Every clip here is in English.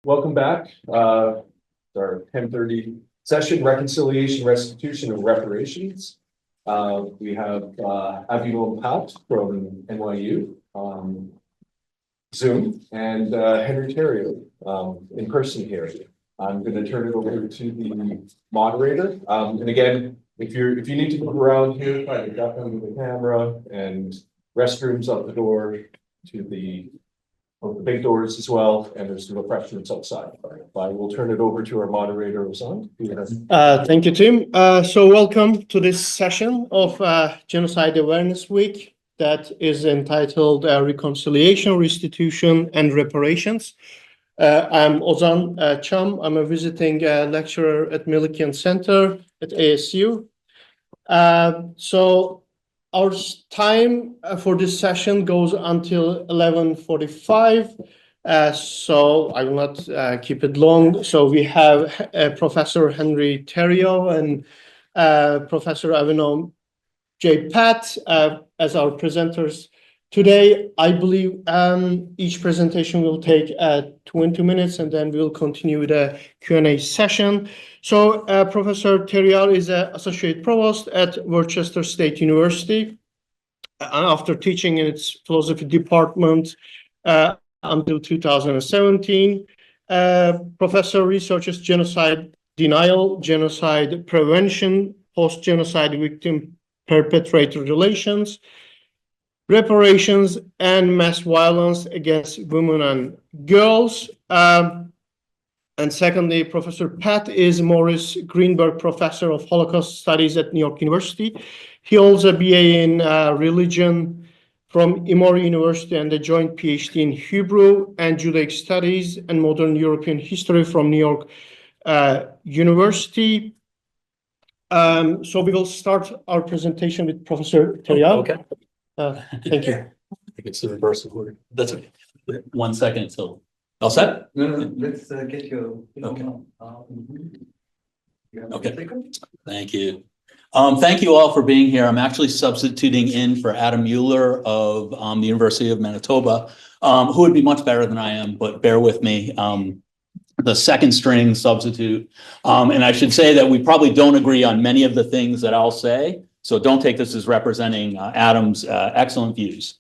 Welcome back. Our 10:30 session, Reconciliation, Restitution, and Reparations. We have Avinoam Patt from NYU, Zoom, and Henry Theriault in person here. I'm going to turn it over to the moderator. And again, if you need to move around here, try to duck under the camera, and restrooms up the door to the big doors as well, and there's some refreshments outside. I will turn it over to our moderator, Ozan. Thank you, Tim. So welcome to this session of Genocide Awareness Week that is entitled Reconciliation, Restitution, and Reparations. I'm Ozan Cham. I'm a visiting lecturer at Millikan Center at ASU. So our time for this session goes until 11:45, so I will not keep it long. So we have Professor Henry Theriault and Professor Avinoam J. Patt as our presenters today. I believe each presentation will take 20 minutes, and then we'll continue with a Q&A session. So Professor Theriault is an associate provost at Worcester State University. And after teaching in its philosophy department until 2017, Professor researches genocide denial, genocide prevention, post-genocide victim perpetrator relations, reparations, and mass violence against women and girls. And secondly, Professor Patt is Maurice Greenberg Professor of Holocaust Studies at New York University. He holds a BA in religion from Emory University and a joint PhD in Hebrew and Judaic Studies and Modern European History from New York University. So we will start our presentation with Professor Theriault. Okay. Thank you. I think it's the reverse of order. That's okay. 1 second until. All set? No, let's get your. Okay. Okay. Thank you. Thank you all for being here. I'm actually substituting in for Adam Mueller of the University of Manitoba, who would be much better than I am, but bear with me. The second string substitute. And I should say that we probably don't agree on many of the things that I'll say, so don't take this as representing Adam's excellent views.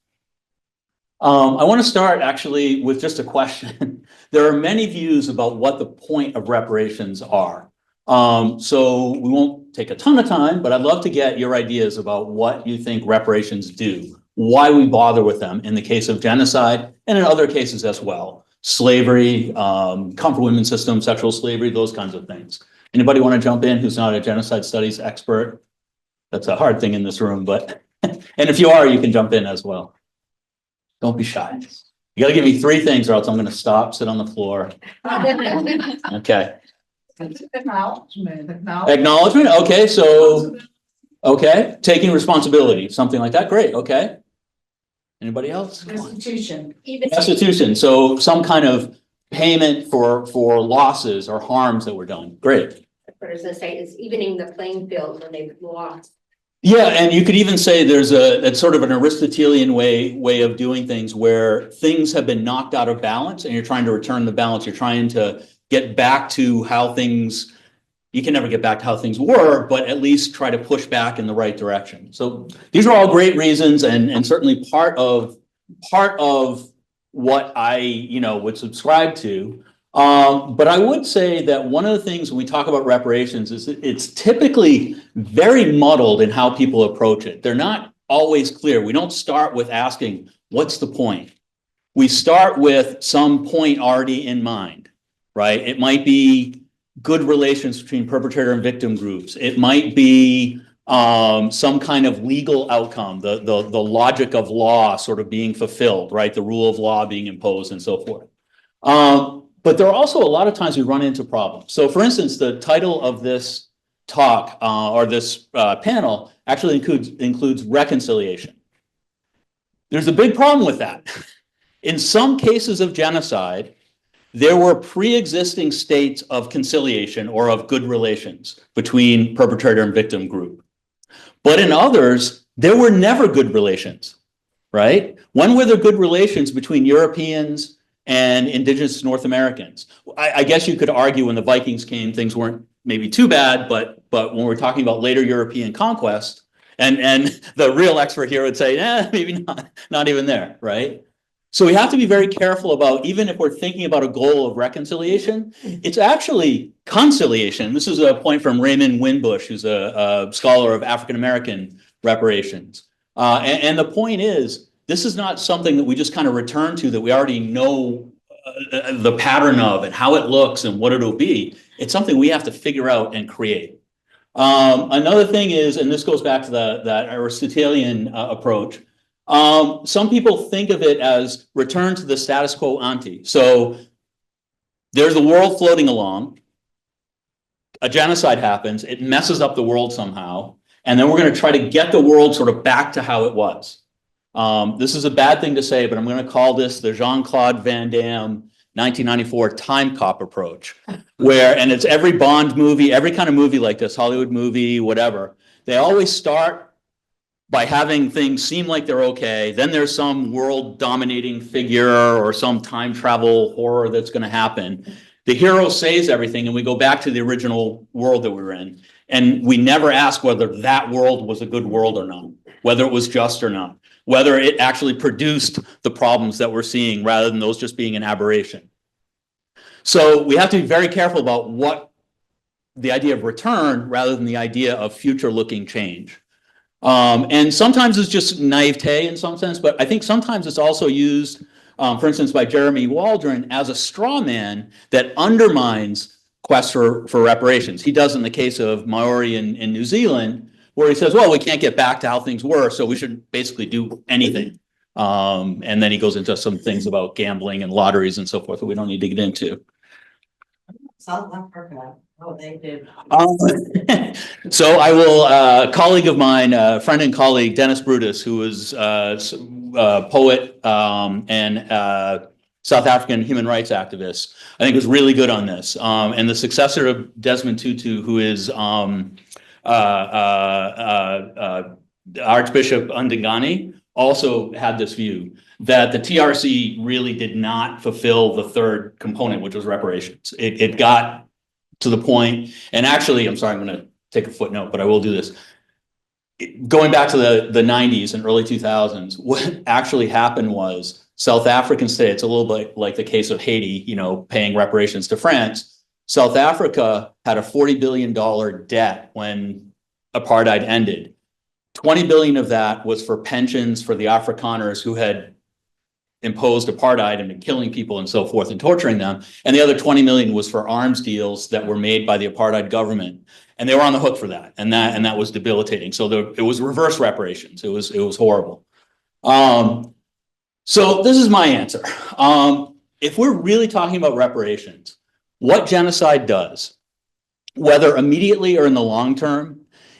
I want to start actually with just a question. There are many views about what the point of reparations are. So we won't take a ton of time, but I'd love to get your ideas about what you think reparations do, why we bother with them in the case of genocide and in other cases as well. Slavery, comfort women system, sexual slavery, those kinds of things. Anybody want to jump in who's not a genocide studies expert? That's a hard thing in this room, but, and if you are, you can jump in as well. Don't be shy. You got to give me 3 things or else I'm going to stop, sit on the floor. Okay. Acknowledgement. Okay. So, okay. Taking responsibility, something like that. Great. Okay. Anybody else? Restitution. Restitution. So some kind of payment for losses or harms that were done. Great. What I was going to say is evening the playing field when they've lost. Yeah, and you could even say that's sort of an Aristotelian way of doing things where things have been knocked out of balance and you're trying to return the balance. You're trying to get back to how things, you can never get back to how things were, but at least try to push back in the right direction. So these are all great reasons and certainly part of what I, would subscribe to. But I would say that one of the things when we talk about reparations is it's typically very muddled in how people approach it. They're not always clear. We don't start with asking, what's the point? We start with some point already in mind, right? It might be good relations between perpetrator and victim groups. It might be some kind of legal outcome, the logic of law sort of being fulfilled, right? The rule of law being imposed and so forth. But there are also a lot of times we run into problems. So for instance, the title of this talk or this panel actually includes reconciliation. There's a big problem with that. In some cases of genocide, there were pre-existing states of conciliation or of good relations between perpetrator and victim group. But in others, there were never good relations, right? When were there good relations between Europeans and indigenous North Americans. I guess you could argue when the Vikings came, things weren't maybe too bad, but when we're talking about later European conquest, and the real expert here would say, maybe not even there, right? So we have to be very careful about, even if we're thinking about a goal of reconciliation, it's actually conciliation. This is a point from Raymond Winbush, who's a scholar of African-American reparations. And the point is, this is not something that we just kind of return to that we already know the pattern of and how it looks and what it'll be. It's something we have to figure out and create. Another thing is, and this goes back to that Aristotelian approach, some people think of it as return to the status quo ante. So there's the world floating along, a genocide happens, it messes up the world somehow, and then we're going to try to get the world sort of back to how it was. This is a bad thing to say, but I'm going to call this the Jean-Claude Van Damme 1994 time cop approach, where, and it's every Bond movie, every kind of movie like this, Hollywood movie, whatever, they always start by having things seem like they're okay. Then there's some world dominating figure or some time travel horror that's going to happen. The hero saves everything and we go back to the original world that we were in. And we never ask whether that world was a good world or not, whether it was just or not, whether it actually produced the problems that we're seeing rather than those just being an aberration. So we have to be very careful about what the idea of return rather than the idea of future looking change. And sometimes it's just naivete in some sense, but I think sometimes it's also used, for instance, by Jeremy Waldron as a straw man that undermines quests for reparations. He does in the case of Maori in New Zealand, where he says, well, we can't get back to how things were, so we should basically do anything. And then he goes into some things about gambling and lotteries and so forth that we don't need to get into. South Africa. Oh, they did. So I will, a colleague of mine, friend and colleague, Dennis Brutus, who was a poet and South African human rights activist, I think was really good on this. And the successor of Desmond Tutu, who is Archbishop Ndingani, also had this view that the TRC really did not fulfill the third component, which was reparations. It got to the point, and actually, I'm sorry, I'm going to take a footnote, but I will do this. Going back to the 90s and early 2000s, what actually happened was South African states, it's a little bit like the case of Haiti, you know, paying reparations to France. South Africa had a $40 billion debt when apartheid ended. 20 billion of that was for pensions for the Afrikaners who had imposed apartheid and been killing people and so forth and torturing them. And the other 20 million was for arms deals that were made by the apartheid government. And they were on the hook for that. And that was debilitating. So it was reverse reparations. It was horrible. So this is my answer. If we're really talking about reparations, what genocide does, whether immediately or in the long term,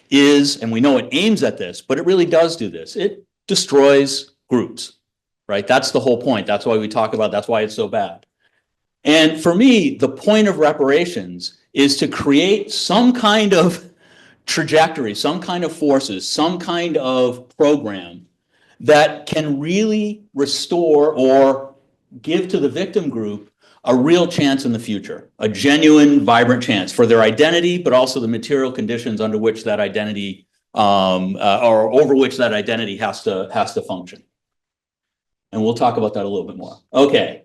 is, and we know it aims at this, but it really does do this. It destroys groups. Right? That's the whole point. That's why we talk about, that's why it's so bad. And for me, the point of reparations is to create some kind of trajectory, some kind of forces, some kind of program that can really restore or give to the victim group a real chance in the future, a genuine, vibrant chance for their identity, but also the material conditions under which that identity or over which that identity has to function. And we'll talk about that a little bit more. Okay.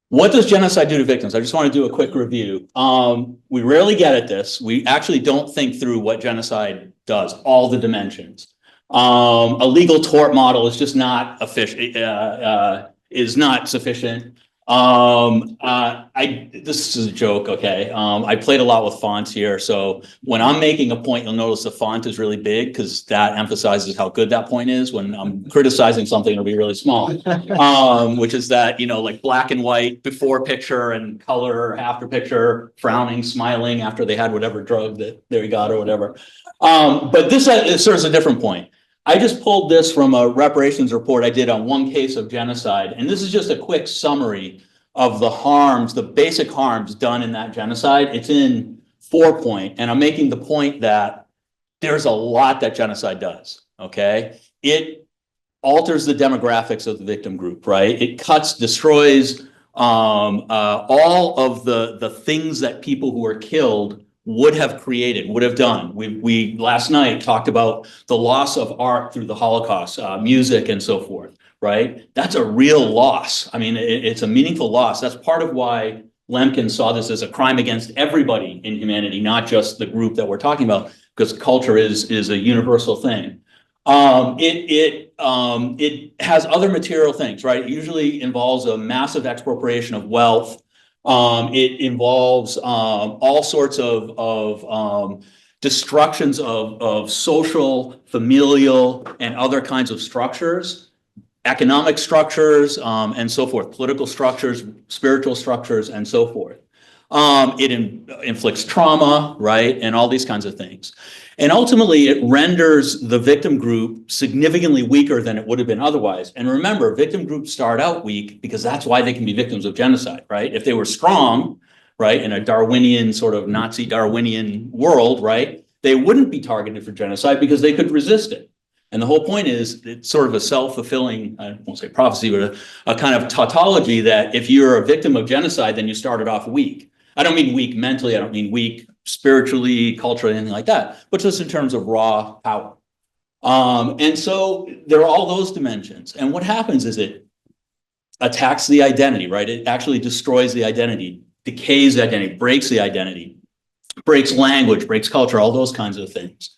What does genocide do to victims? I just want to do a quick review. We rarely get at this. We actually don't think through what genocide does, all the dimensions. A legal tort model is just not is not sufficient. This is a joke, okay? I played a lot with fonts here, so when I'm making a point, you'll notice the font is really big because that emphasizes how good that point is. When I'm criticizing something, it'll be really small, which is that, you know, like black and white before picture and color after picture, frowning, smiling after they had whatever drug that they got or whatever. But this serves a different point. I just pulled this from a reparations report I did on one case of genocide. And this is just a quick summary of the harms, the basic harms done in that genocide. It's in 4-point. And I'm making the point that there's a lot that genocide does, okay? It alters the demographics of the victim group, right? It destroys all of the things that people who were killed would have created, would have done. We last night talked about the loss of art through the Holocaust, music and so forth, right? That's a real loss. I mean, it's a meaningful loss. That's part of why Lemkin saw this as a crime against everybody in humanity, not just the group that we're talking about, because culture is a universal thing. It has other material things, right? It usually involves a massive expropriation of wealth. It involves all sorts of destructions of social, familial, and other kinds of structures, economic structures, and so forth, political structures, spiritual structures, and so forth. It inflicts trauma, right, and all these kinds of things. And ultimately, it renders the victim group significantly weaker than it would have been otherwise. And remember, victim groups start out weak because that's why they can be victims of genocide, right? If they were strong, right, in a Darwinian sort of Nazi Darwinian world, right, they wouldn't be targeted for genocide because they could resist it. And the whole point is it's sort of a self-fulfilling, I won't say prophecy, but a kind of tautology that if you're a victim of genocide, then you started off weak. I don't mean weak mentally, I don't mean weak spiritually, culturally, anything like that, but just in terms of raw power. And so there are all those dimensions. And what happens is it attacks the identity, right? It actually destroys the identity, decays the identity, breaks the identity, breaks language, breaks culture, all those kinds of things.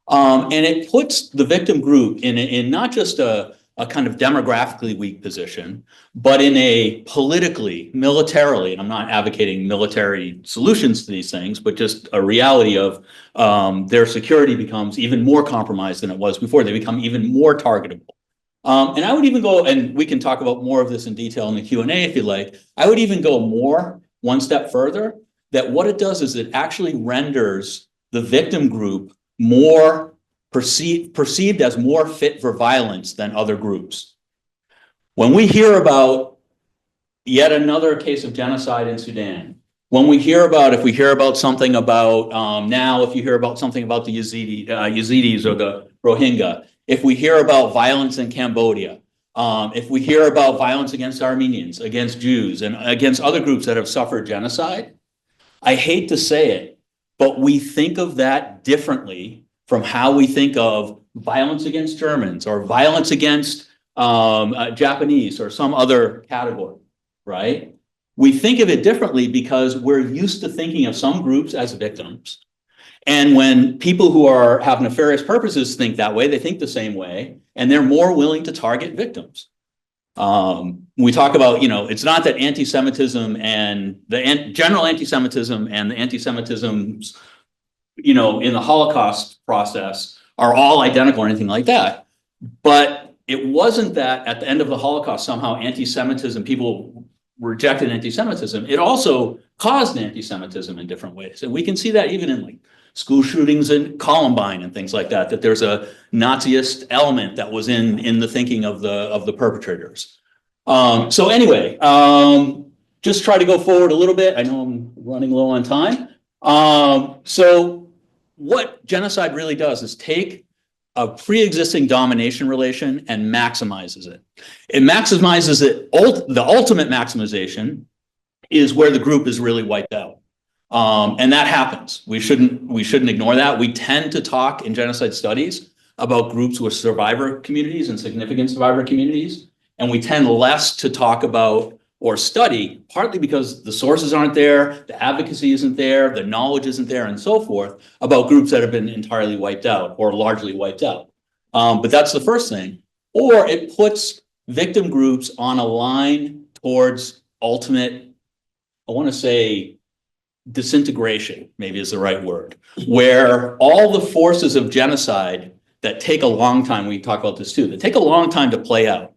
And it puts the victim group in not just a kind of demographically weak position, but in a politically, militarily, and I'm not advocating military solutions to these things, but just a reality of their security becomes even more compromised than it was before. They become even more targetable. And I would even go, and we can talk about more of this in detail in the Q&A if you like, I would even go one step further, that what it does is it actually renders the victim group more perceived as more fit for violence than other groups. When we hear about yet another case of genocide in Sudan, when we hear about, if we hear about something about if you hear about something about the Yazidis or the Rohingya, if we hear about violence in Cambodia, if we hear about violence against Armenians, against Jews, and against other groups that have suffered genocide, I hate to say it, but we think of that differently from how we think of violence against Germans or violence against Japanese or some other category, right? We think of it differently because we're used to thinking of some groups as victims. And when people who have nefarious purposes think that way, they think the same way, and they're more willing to target victims. We talk about, it's not that anti-Semitism and the general anti-Semitism and the anti-Semitisms in the Holocaust process are all identical or anything like that. But it wasn't that at the end of the Holocaust, somehow anti-Semitism, people rejected anti-Semitism. It also caused anti-Semitism in different ways. And we can see that even in like school shootings in Columbine and things like that, that there's a Naziist element that was in the thinking of the perpetrators. So anyway, just try to go forward a little bit. I know I'm running low on time. So what genocide really does is take a pre-existing domination relation and maximizes it. It maximizes it. The ultimate maximization is where the group is really wiped out. And that happens. We shouldn't ignore that. We tend to talk in genocide studies about groups with survivor communities and significant survivor communities. And we tend less to talk about or study, partly because the sources aren't there, the advocacy isn't there, the knowledge isn't there, and so forth, about groups that have been entirely wiped out or largely wiped out. But that's the first thing. Or it puts victim groups on a line towards ultimate, I want to say, disintegration, maybe is the right word, where all the forces of genocide that take a long time, we talk about this too, that take a long time to play out.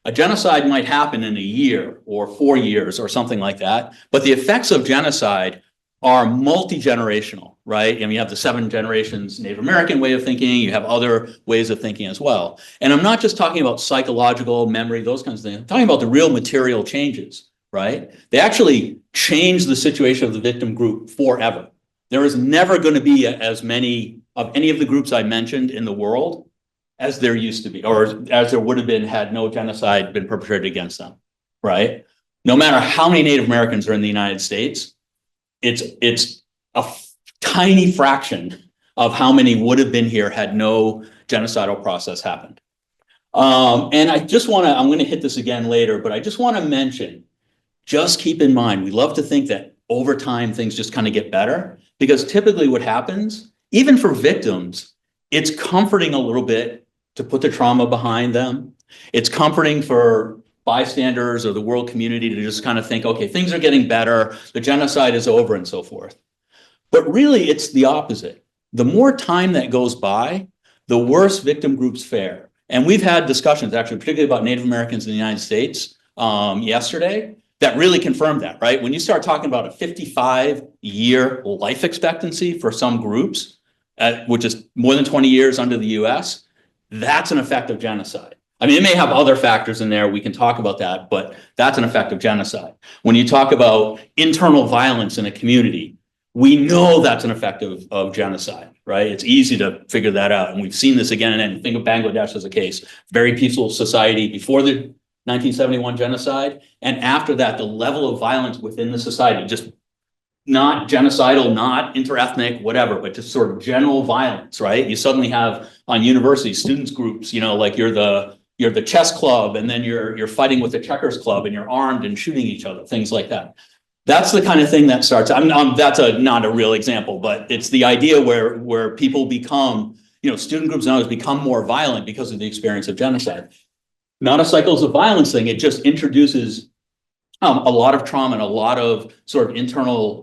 A genocide might happen in a year or 4 years or something like that, but the effects of genocide are multi-generational, right? And you have the 7 generations Native American way of thinking, you have other ways of thinking as well. And I'm not just talking about psychological memory, those kinds of things. I'm talking about the real material changes, right? They actually change the situation of the victim group forever. There is never going to be as many of any of the groups I mentioned in the world as there used to be, or as there would have been had no genocide been perpetrated against them, right? No matter how many Native Americans are in the United States, it's a tiny fraction of how many would have been here had no genocidal process happened. And I just want to, I'm going to hit this again later, but I just want to mention, just keep in mind, we love to think that over time things just kind of get better, because typically what happens, even for victims, it's comforting a little bit to put the trauma behind them. It's comforting for bystanders or the world community to just kind of think, okay, things are getting better, the genocide is over and so forth. But really it's the opposite. The more time that goes by, the worse victim groups fare. And we've had discussions actually, particularly about Native Americans in the United States yesterday, that really confirmed that, right? When you start talking about a 55-year life expectancy for some groups, which is more than 20 years under the US, that's an effect of genocide. I mean, it may have other factors in there, we can talk about that, but that's an effect of genocide. When you talk about internal violence in a community, we know that's an effect of genocide, right? It's easy to figure that out. And we've seen this again and again. Think of Bangladesh as a case. Very peaceful society before the 1971 genocide. And after that, the level of violence within the society, just not genocidal, not interethnic, whatever, but just sort of general violence, right? You suddenly have on universities, students groups, you know, like you're the chess club, and then you're fighting with the checkers club, and you're armed and shooting each other, things like that. That's the kind of thing that starts. That's not a real example, but it's the idea where people become, you know, student groups and others become more violent because of the experience of genocide. Not a cycles of violence thing. It just introduces a lot of trauma and a lot of sort of internal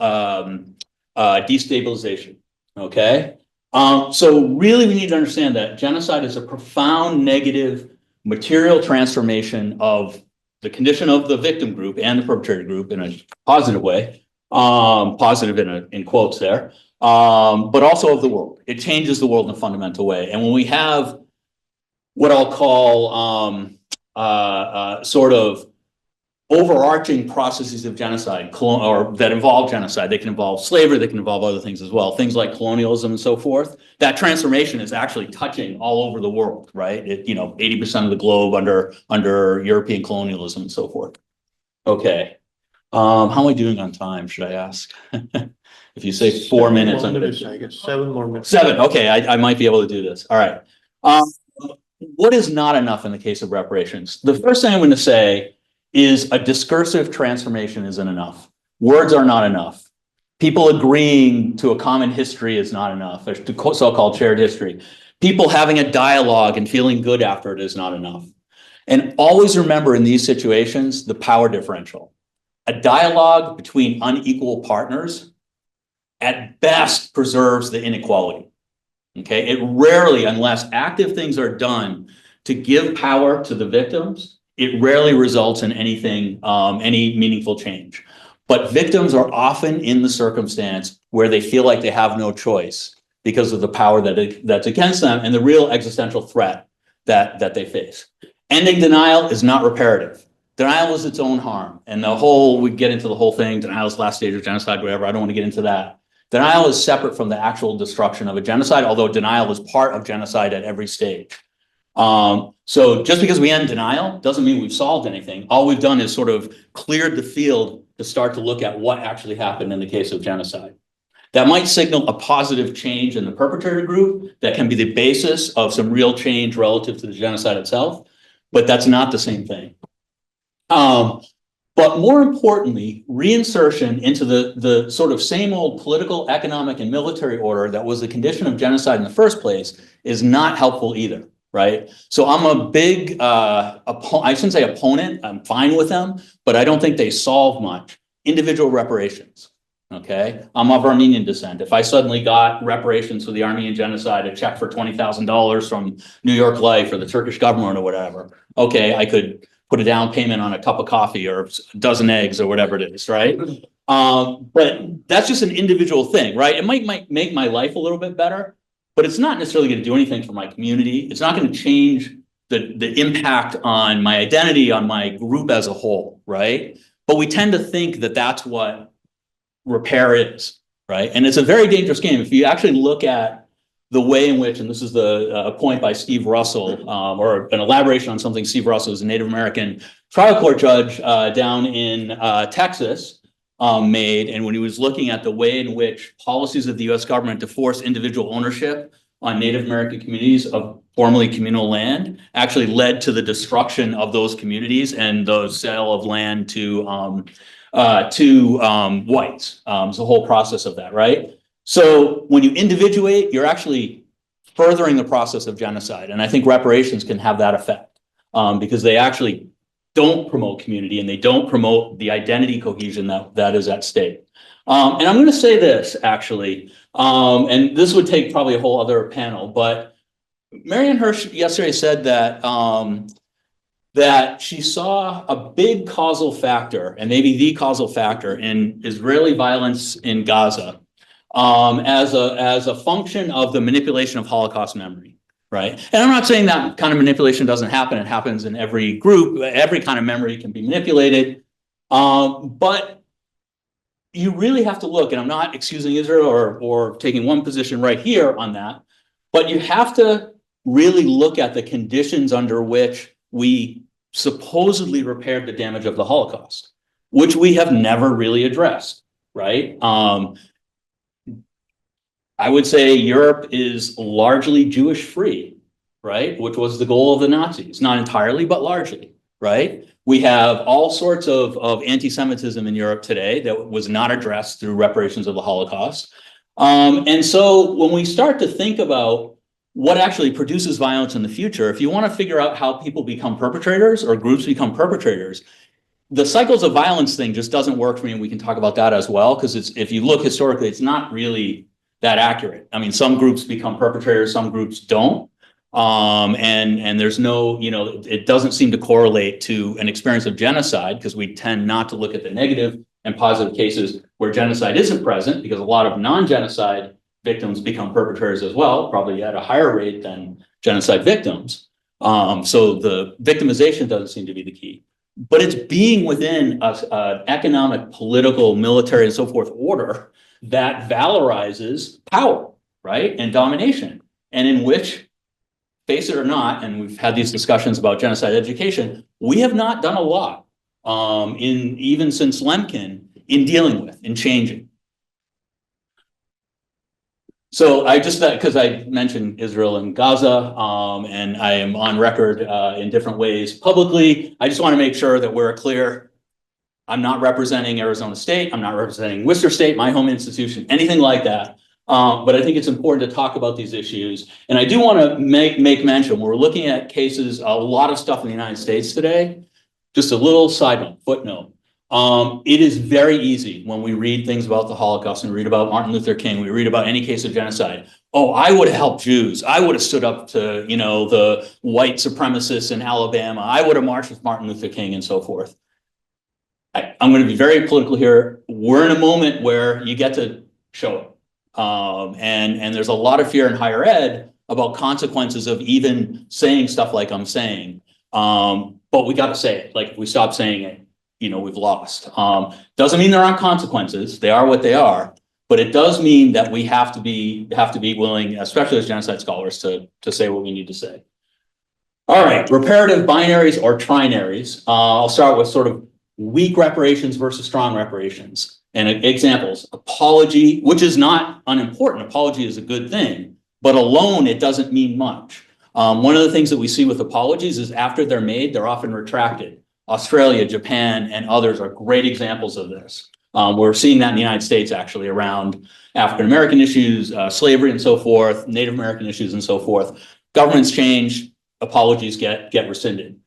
destabilization. Okay, so really we need to understand that genocide is a profound negative material transformation of the condition of the victim group and the perpetrator group in a positive way, positive in quotes there, but also of the world. It changes the world in a fundamental way. And when we have what I'll call sort of overarching processes of genocide, or that involve genocide, they can involve slavery, they can involve other things as well, things like colonialism and so forth. That transformation is actually touching all over the world, right? It, you know, 80% of the globe under European colonialism and so forth. Okay, how am I doing on time, should I ask? If you say 4 minutes, I guess 7 more minutes. 7, okay, I might be able to do this. All right. What is not enough in the case of reparations? The first thing I'm going to say is a discursive transformation isn't enough. Words are not enough. People agreeing to a common history is not enough, the so-called shared history. People having a dialogue and feeling good after it is not enough. And always remember in these situations, the power differential. A dialogue between unequal partners at best preserves the inequality. Okay, it rarely, unless active things are done to give power to the victims, it rarely results in anything, any meaningful change. But victims are often in the circumstance where they feel like they have no choice because of the power that's against them and the real existential threat that they face. Ending denial is not reparative. Denial is its own harm. And we get into the whole thing, denial is last stage of genocide, whatever, I don't want to get into that. Denial is separate from the actual destruction of a genocide, although denial is part of genocide at every stage. So just because we end denial doesn't mean we've solved anything. All we've done is sort of cleared the field to start to look at what actually happened in the case of genocide. That might signal a positive change in the perpetrator group that can be the basis of some real change relative to the genocide itself, but that's not the same thing. But more importantly, reinsertion into the sort of same old political, economic, and military order that was the condition of genocide in the first place is not helpful either. Right. So I'm a big, I shouldn't say opponent, I'm fine with them, but I don't think they solve much. Individual reparations. Okay. I'm of Armenian descent. If I suddenly got reparations for the Armenian genocide, a check for $20,000 from New York Life or the Turkish government or whatever, okay, I could put a down payment on a cup of coffee or a dozen eggs or whatever it is, right? But that's just an individual thing, right? It might make my life a little bit better, but it's not necessarily going to do anything for my community. It's not going to change the impact on my identity, on my group as a whole, right? But we tend to think that that's what repair is, right? And it's a very dangerous game. If you actually look at the way in which, and this is a point by Steve Russell, or an elaboration on something Steve Russell, who's a Native American trial court judge down in Texas, made, and when he was looking at the way in which policies of the U.S. government to force individual ownership on Native American communities of formerly communal land actually led to the destruction of those communities and the sale of land to whites. It's the whole process of that, right? So when you individuate, you're actually furthering the process of genocide. And I think reparations can have that effect because they actually don't promote community and they don't promote the identity cohesion that is at stake. And I'm going to say this actually, and this would take probably a whole other panel, but Marianne Hirsch yesterday said that that she saw a big causal factor, and maybe the causal factor, in Israeli violence in Gaza as a function of the manipulation of Holocaust memory, right? And I'm not saying that kind of manipulation doesn't happen. It happens in every group. Every kind of memory can be manipulated. But you really have to look, and I'm not excusing Israel or taking one position right here on that, but you have to really look at the conditions under which we supposedly repaired the damage of the Holocaust, which we have never really addressed, right? I would say Europe is largely Jewish free, right? Which was the goal of the Nazis, not entirely, but largely, right? We have all sorts of anti-Semitism in Europe today that was not addressed through reparations of the Holocaust. And so when we start to think about what actually produces violence in the future, if you want to figure out how people become perpetrators or groups become perpetrators, the cycles of violence thing just doesn't work for me, and we can talk about that as well, because if you look historically, it's not really that accurate. I mean, some groups become perpetrators, some groups don't. And there's no, it doesn't seem to correlate to an experience of genocide, because we tend not to look at the negative and positive cases where genocide isn't present, because a lot of non-genocide victims become perpetrators as well, probably at a higher rate than genocide victims. So the victimization doesn't seem to be the key. But it's being within an economic, political, military, and so forth order that valorizes power, right, and domination, and in which, face it or not, and we've had these discussions about genocide education, we have not done a lot even since Lemkin in dealing with, in changing. So I just, because I mentioned Israel and Gaza, and I am on record in different ways publicly, I just want to make sure that we're clear. I'm not representing Arizona State. I'm not representing Worcester State, my home institution, anything like that. But I think it's important to talk about these issues. And I do want to make mention, we're looking at cases, a lot of stuff in the United States today. Just a little side note, footnote. It is very easy when we read things about the Holocaust and read about Martin Luther King, we read about any case of genocide. Oh, I would have helped Jews. I would have stood up to, the white supremacists in Alabama. I would have marched with Martin Luther King and so forth. I'm going to be very political here. We're in a moment where you get to show it. And there's a lot of fear in higher ed about consequences of even saying stuff like I'm saying. But we got to say it. Like, if we stop saying it, we've lost. Doesn't mean there aren't consequences. They are what they are. But it does mean that we have to be willing, especially as genocide scholars, to say what we need to say. All right, reparative binaries or trinaries. I'll start with sort of weak reparations versus strong reparations. And examples: apology, which is not unimportant. Apology is a good thing, but alone it doesn't mean much. One of the things that we see with apologies is after they're made, they're often retracted. Australia, Japan, and others are great examples of this. We're seeing that in the United States, actually, around African-American issues, slavery and so forth, Native American issues and so forth. Governments change, apologies get rescinded.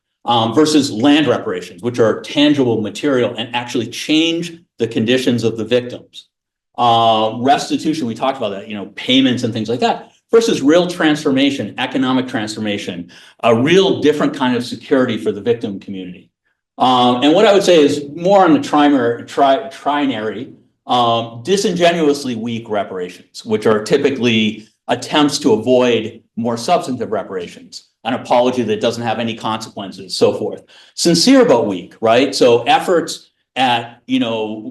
Versus land reparations, which are tangible material and actually change the conditions of the victims. Restitution, we talked about that, payments and things like that. Versus real transformation, economic transformation, a real different kind of security for the victim community. And what I would say is more on the trinary, disingenuously weak reparations, which are typically attempts to avoid more substantive reparations, an apology that doesn't have any consequences, so forth. Sincere but weak, right? So efforts at,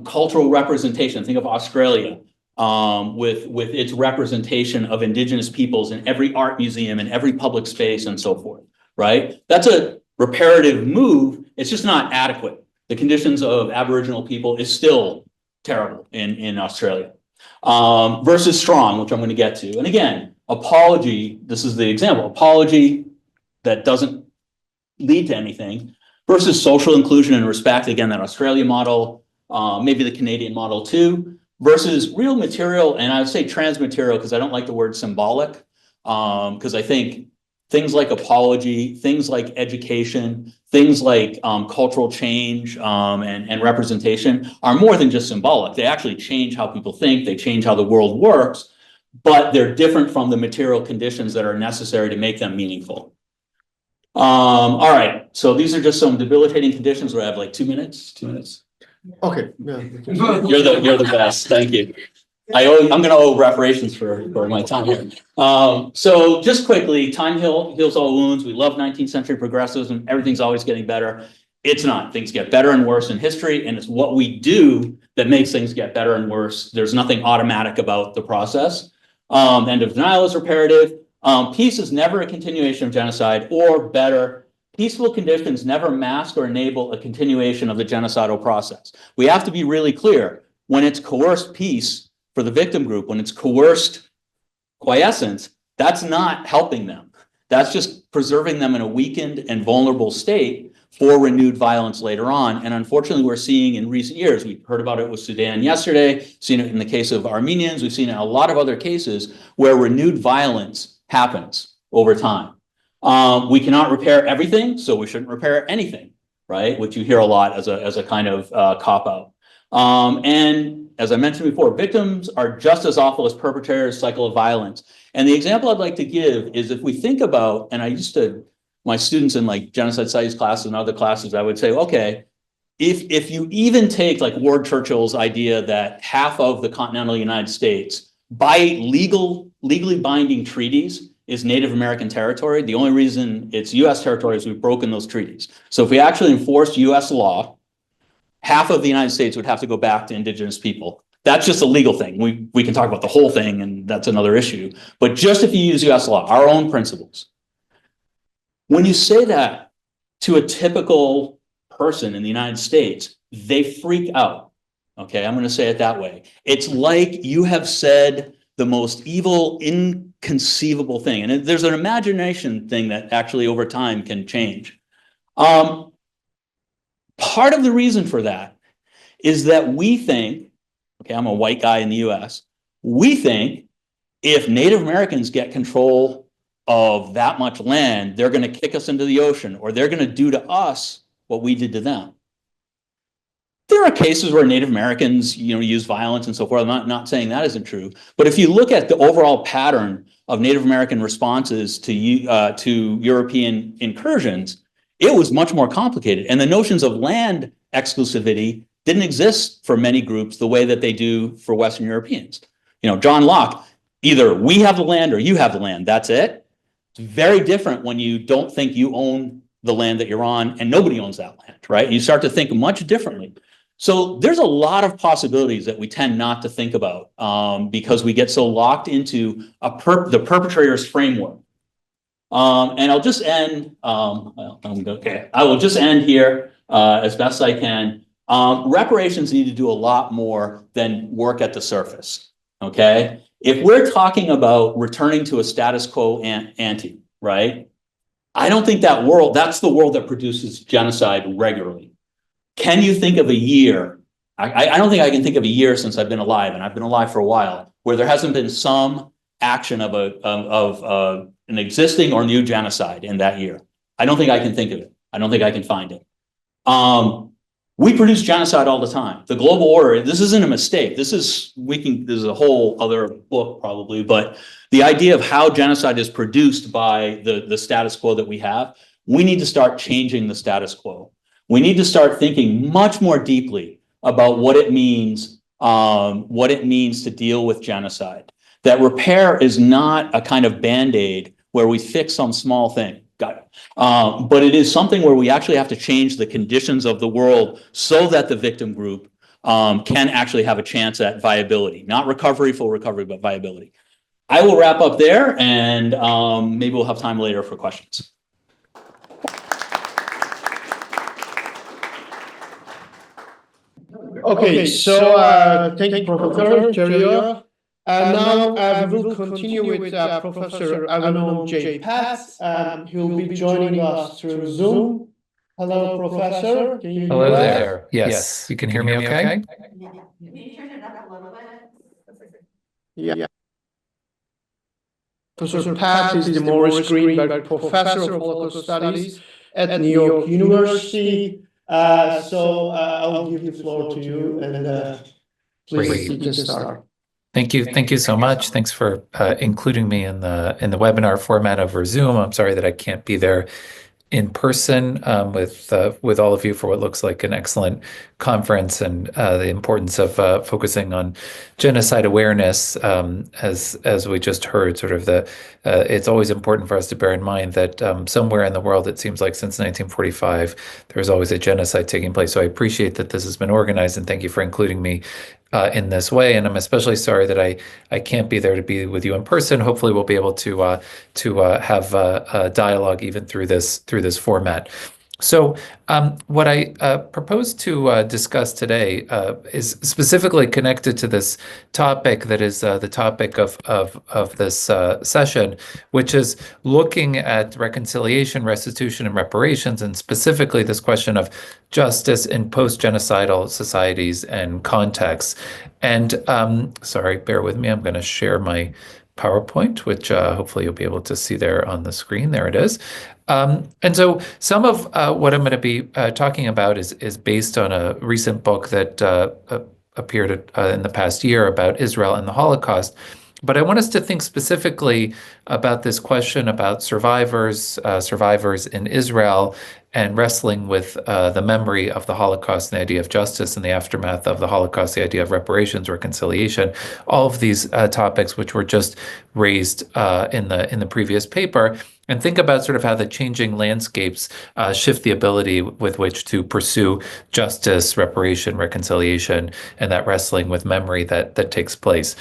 cultural representation, think of Australia, with its representation of indigenous peoples in every art museum, in every public space, and so forth, right? That's a reparative move. It's just not adequate. The conditions of Aboriginal people is still terrible in Australia. Versus strong, which I'm going to get to. And again, apology, this is the example, apology that doesn't lead to anything versus social inclusion and respect, again, that Australia model, maybe the Canadian model too, versus real material, and I would say transmaterial because I don't like the word symbolic, because I think things like apology, things like education, things like cultural change and representation are more than just symbolic. They actually change how people think, they change how the world works, but they're different from the material conditions that are necessary to make them meaningful. All right, so these are just some debilitating conditions where I have like 2 minutes, 2 minutes. Okay, yeah. You're the best, thank you. I'm going to owe reparations for my time here. So just quickly, time heals all wounds. We love 19th century progressivism. Everything's always getting better. It's not. Things get better and worse in history, and it's what we do that makes things get better and worse. There's nothing automatic about the process. End of denial is reparative. Peace is never a continuation of genocide, or better, peaceful conditions never mask or enable a continuation of the genocidal process. We have to be really clear. When it's coerced peace, for the victim group, when it's coerced quiescence, that's not helping them. That's just preserving them in a weakened and vulnerable state for renewed violence later on. And unfortunately, we're seeing in recent years, we heard about it with Sudan yesterday, seen it in the case of Armenians, we've seen it in a lot of other cases where renewed violence happens over time. We cannot repair everything, so we shouldn't repair anything, right? Which you hear a lot as a kind of cop-out. And as I mentioned before, victims are just as awful as perpetrators' cycle of violence. And the example I'd like to give is if we think about, and I used to, my students in like genocide studies classes and other classes, I would say, okay, if you even take like Ward Churchill's idea that half of the continental United States by legally binding treaties is Native American territory, the only reason it's US territory is we've broken those treaties. So if we actually enforced US law, half of the United States would have to go back to indigenous people. That's just a legal thing. We can talk about the whole thing, and that's another issue. But just if you use US law, our own principles. When you say that to a typical person in the United States, they freak out. Okay, I'm going to say it that way. It's like you have said the most evil, inconceivable thing. And there's an imagination thing that actually over time can change. Part of the reason for that is that we think, okay, I'm a white guy in the US, we think if Native Americans get control of that much land, they're going to kick us into the ocean, or they're going to do to us what we did to them. There are cases where Native Americans, use violence and so forth. I'm not saying that isn't true, but if you look at the overall pattern of Native American responses to European incursions, it was much more complicated. And the notions of land exclusivity didn't exist for many groups the way that they do for Western Europeans. John Locke, either we have the land or you have the land, that's it. It's very different when you don't think you own the land that you're on and nobody owns that land, right? You start to think much differently. So there's a lot of possibilities that we tend not to think about because we get so locked into the perpetrator's framework. And I'll just end, okay, I will just end here as best I can. Reparations need to do a lot more than work at the surface, okay? If we're talking about returning to a status quo ante, right? I don't think that's the world that produces genocide regularly. Can you think of a year? I don't think I can think of a year since I've been alive, and I've been alive for a while, where there hasn't been some action of an existing or new genocide in that year. I don't think I can think of it. I don't think I can find it. We produce genocide all the time. The global order, this isn't a mistake. This is a whole other book probably, but the idea of how genocide is produced by the status quo that we have, we need to start changing the status quo. We need to start thinking much more deeply about what it means to deal with genocide. That repair is not a kind of Band-Aid where we fix some small thing. Got it. But it is something where we actually have to change the conditions of the world so that the victim group can actually have a chance at viability, not recovery, full recovery, but viability. I will wrap up there, and maybe we'll have time later for questions. Okay, so thank you, Professor Theriault. Now we will continue with Professor Avinoam J. Patt. He will be joining us through Zoom. Hello, Professor. Can you Hello hear us? there. Yes, you can hear me okay? Can you turn it up a little bit? Yeah. Professor Patt is the Morris Greenberg Professor of Holocaust Studies at New York University. So I'll give the floor to you, and please you can start. Thank you so much. Thanks for including me in the webinar format over Zoom. I'm sorry that I can't be there in person with all of you for what looks like an excellent conference, and the importance of focusing on genocide awareness, as we just heard. Sort of it's always important for us to bear in mind that somewhere in the world, it seems like since 1945, there's always a genocide taking place. So I appreciate that this has been organized, and thank you for including me in this way. And I'm especially sorry that I can't be there to be with you in person. Hopefully we'll be able to have a dialogue even through this format. So what I propose to discuss today is specifically connected to this topic that is the topic of this session, which is looking at reconciliation, restitution, and reparations, and specifically this question of justice in post-genocidal societies and contexts. And sorry, bear with me. I'm going to share my PowerPoint, which hopefully you'll be able to see there on the screen. There it is. And so some of what I'm going to be talking about is based on a recent book that appeared in the past year about Israel and the Holocaust. But I want us to think specifically about this question about survivors in Israel, and wrestling with the memory of the Holocaust and the idea of justice in the aftermath of the Holocaust, the idea of reparations, reconciliation, all of these topics which were just raised in the previous paper, and think about sort of how the changing landscapes shift the ability with which to pursue justice, reparation, reconciliation, and that wrestling with memory that takes place.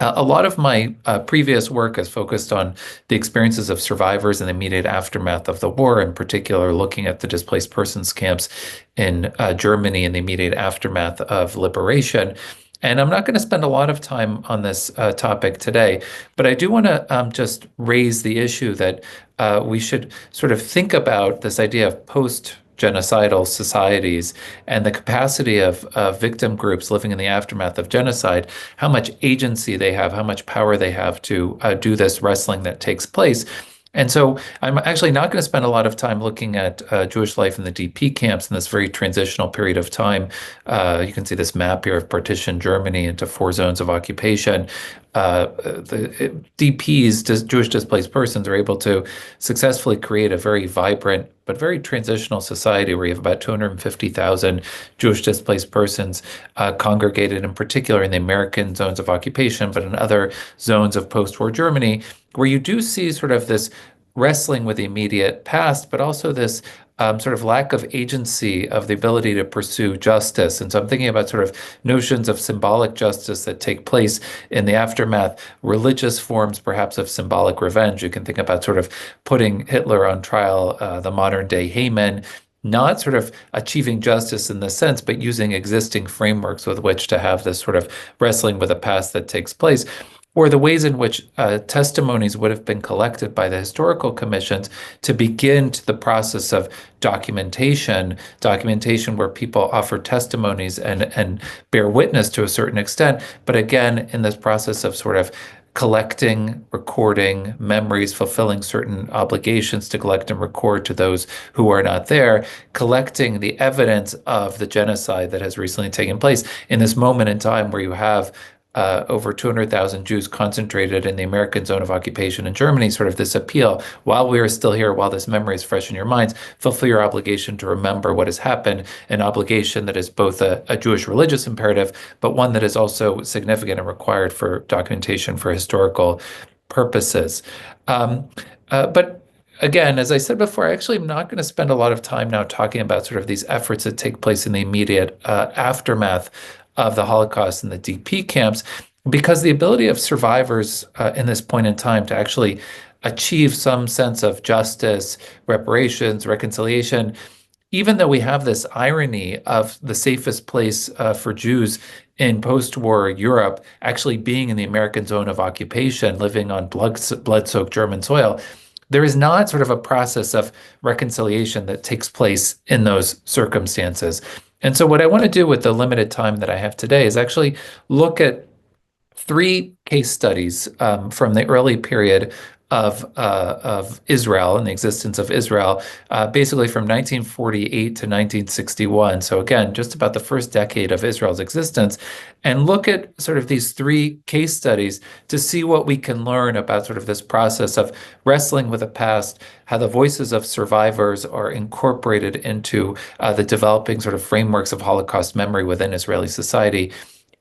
A lot of my previous work has focused on the experiences of survivors in the immediate aftermath of the war, in particular looking at the displaced persons camps in Germany in the immediate aftermath of liberation. And I'm not going to spend a lot of time on this topic today, but I do want to just raise the issue that we should sort of think about this idea of post-genocidal societies and the capacity of victim groups living in the aftermath of genocide, how much agency they have, how much power they have to do this wrestling that takes place. And so I'm actually not going to spend a lot of time looking at Jewish life in the DP camps in this very transitional period of time. You can see this map here of partitioned Germany into 4 zones of occupation. The DPs, Jewish displaced persons, are able to successfully create a very vibrant but very transitional society where you have about 250,000 Jewish displaced persons congregated in particular in the American zones of occupation, but in other zones of post-war Germany, where you do see sort of this wrestling with the immediate past, but also this sort of lack of agency of the ability to pursue justice. And so I'm thinking about sort of notions of symbolic justice that take place in the aftermath, religious forms perhaps of symbolic revenge. You can think about sort of putting Hitler on trial, the modern day Haman, not sort of achieving justice in this sense, but using existing frameworks with which to have this sort of wrestling with a past that takes place. Or the ways in which testimonies would have been collected by the historical commissions to begin the process of documentation where people offer testimonies and bear witness to a certain extent. But again, in this process of sort of collecting, recording memories, fulfilling certain obligations to collect and record to those who are not there, collecting the evidence of the genocide that has recently taken place in this moment in time where you have over 200,000 Jews concentrated in the American zone of occupation in Germany, sort of this appeal, while we are still here, while this memory is fresh in your minds, fulfill your obligation to remember what has happened, an obligation that is both a Jewish religious imperative, but one that is also significant and required for documentation for historical purposes. But again, as I said before, I actually am not going to spend a lot of time now talking about sort of these efforts that take place in the immediate aftermath of the Holocaust and the DP camps, because the ability of survivors in this point in time to actually achieve some sense of justice, reparations, reconciliation, even though we have this irony of the safest place for Jews in post-war Europe actually being in the American zone of occupation, living on blood-soaked German soil, there is not sort of a process of reconciliation that takes place in those circumstances. And so what I want to do with the limited time that I have today is actually look at 3 case studies from the early period of Israel and the existence of Israel, basically from 1948 to 1961. So again, just about the first decade of Israel's existence, and look at sort of these 3 case studies to see what we can learn about sort of this process of wrestling with the past, how the voices of survivors are incorporated into the developing sort of frameworks of Holocaust memory within Israeli society,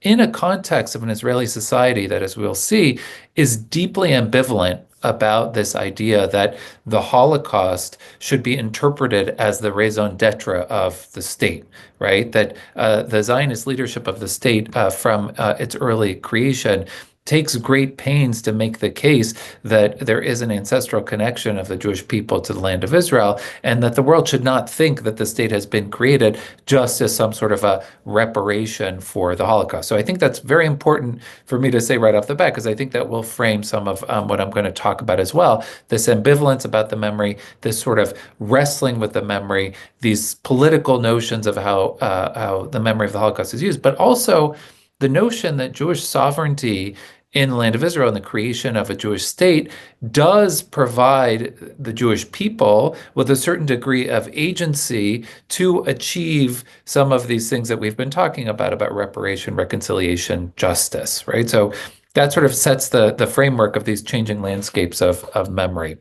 in a context of an Israeli society that, as we'll see, is deeply ambivalent about this idea that the Holocaust should be interpreted as the raison d'etre of the state, right? That the Zionist leadership of the state from its early creation takes great pains to make the case that there is an ancestral connection of the Jewish people to the land of Israel, and that the world should not think that the state has been created just as some sort of a reparation for the Holocaust. So I think that's very important for me to say right off the bat, because I think that will frame some of what I'm going to talk about as well. This ambivalence about the memory, this sort of wrestling with the memory, these political notions of how the memory of the Holocaust is used, but also the notion that Jewish sovereignty in the land of Israel and the creation of a Jewish state does provide the Jewish people with a certain degree of agency to achieve some of these things that we've been talking about reparation, reconciliation, justice, right? So that sort of sets the framework of these changing landscapes of memory.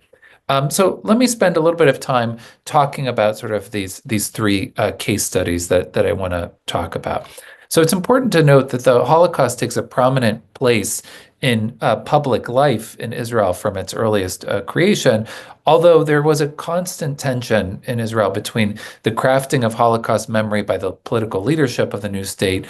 So let me spend a little bit of time talking about sort of these 3 case studies that I want to talk about. So it's important to note that the Holocaust takes a prominent place in public life in Israel from its earliest creation, although there was a constant tension in Israel between the crafting of Holocaust memory by the political leadership of the new state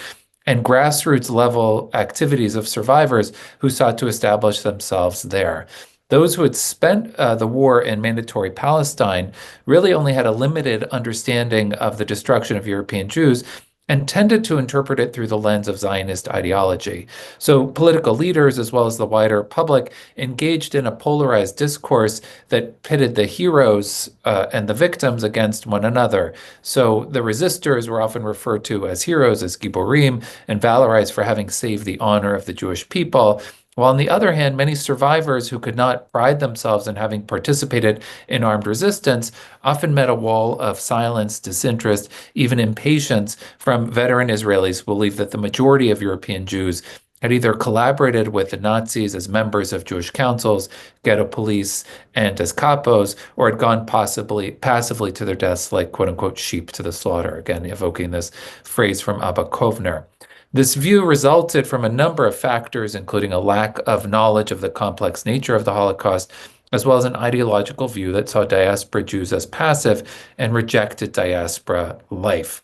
and grassroots level activities of survivors who sought to establish themselves there. Those who had spent the war in mandatory Palestine really only had a limited understanding of the destruction of European Jews and tended to interpret it through the lens of Zionist ideology. So political leaders, as well as the wider public, engaged in a polarized discourse that pitted the heroes and the victims against one another. So the resistors were often referred to as heroes, as giborim, and valorized for having saved the honor of the Jewish people. While on the other hand, many survivors who could not pride themselves in having participated in armed resistance often met a wall of silence, disinterest, even impatience from veteran Israelis who believed that the majority of European Jews had either collaborated with the Nazis as members of Jewish councils, ghetto police, and as capos, or had gone passively to their deaths like quote-unquote sheep to the slaughter, again evoking this phrase from Abba Kovner. This view resulted from a number of factors, including a lack of knowledge of the complex nature of the Holocaust, as well as an ideological view that saw diaspora Jews as passive and rejected diaspora life.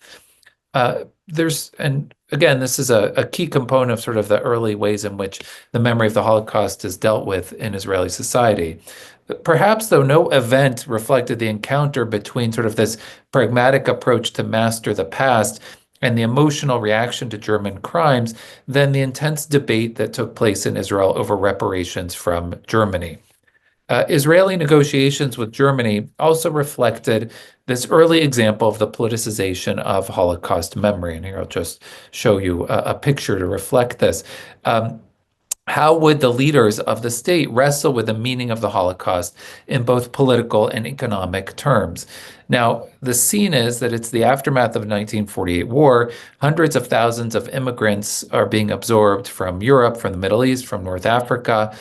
And again, this is a key component of sort of the early ways in which the memory of the Holocaust is dealt with in Israeli society. Perhaps, though, no event reflected the encounter between sort of this pragmatic approach to master the past and the emotional reaction to German crimes than the intense debate that took place in Israel over reparations from Germany. Israeli negotiations with Germany also reflected this early example of the politicization of Holocaust memory. And here I'll just show you a picture to reflect this. How would the leaders of the state wrestle with the meaning of the Holocaust in both political and economic terms? Now, the scene is that it's the aftermath of the 1948 war. Hundreds of thousands of immigrants are being absorbed from Europe, from the Middle East, from North Africa.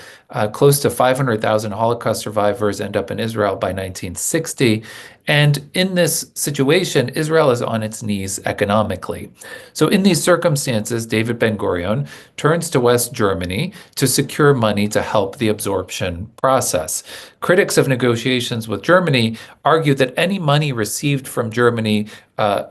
Close to 500,000 Holocaust survivors end up in Israel by 1960. And in this situation, Israel is on its knees economically. So in these circumstances, David Ben-Gurion turns to West Germany to secure money to help the absorption process. Critics of negotiations with Germany argue that any money received from Germany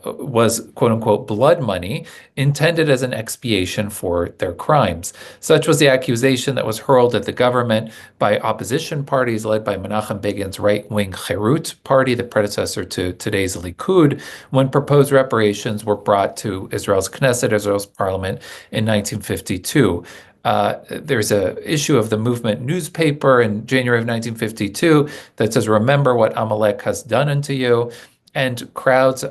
was quote unquote blood money intended as an expiation for their crimes. Such was the accusation that was hurled at the government by opposition parties led by Menachem Begin's right-wing Cherut party, the predecessor to today's Likud, when proposed reparations were brought to Israel's Knesset, Israel's parliament, in 1952. There's an issue of the movement newspaper in January of 1952 that says, "Remember what Amalek has done unto you," and crowds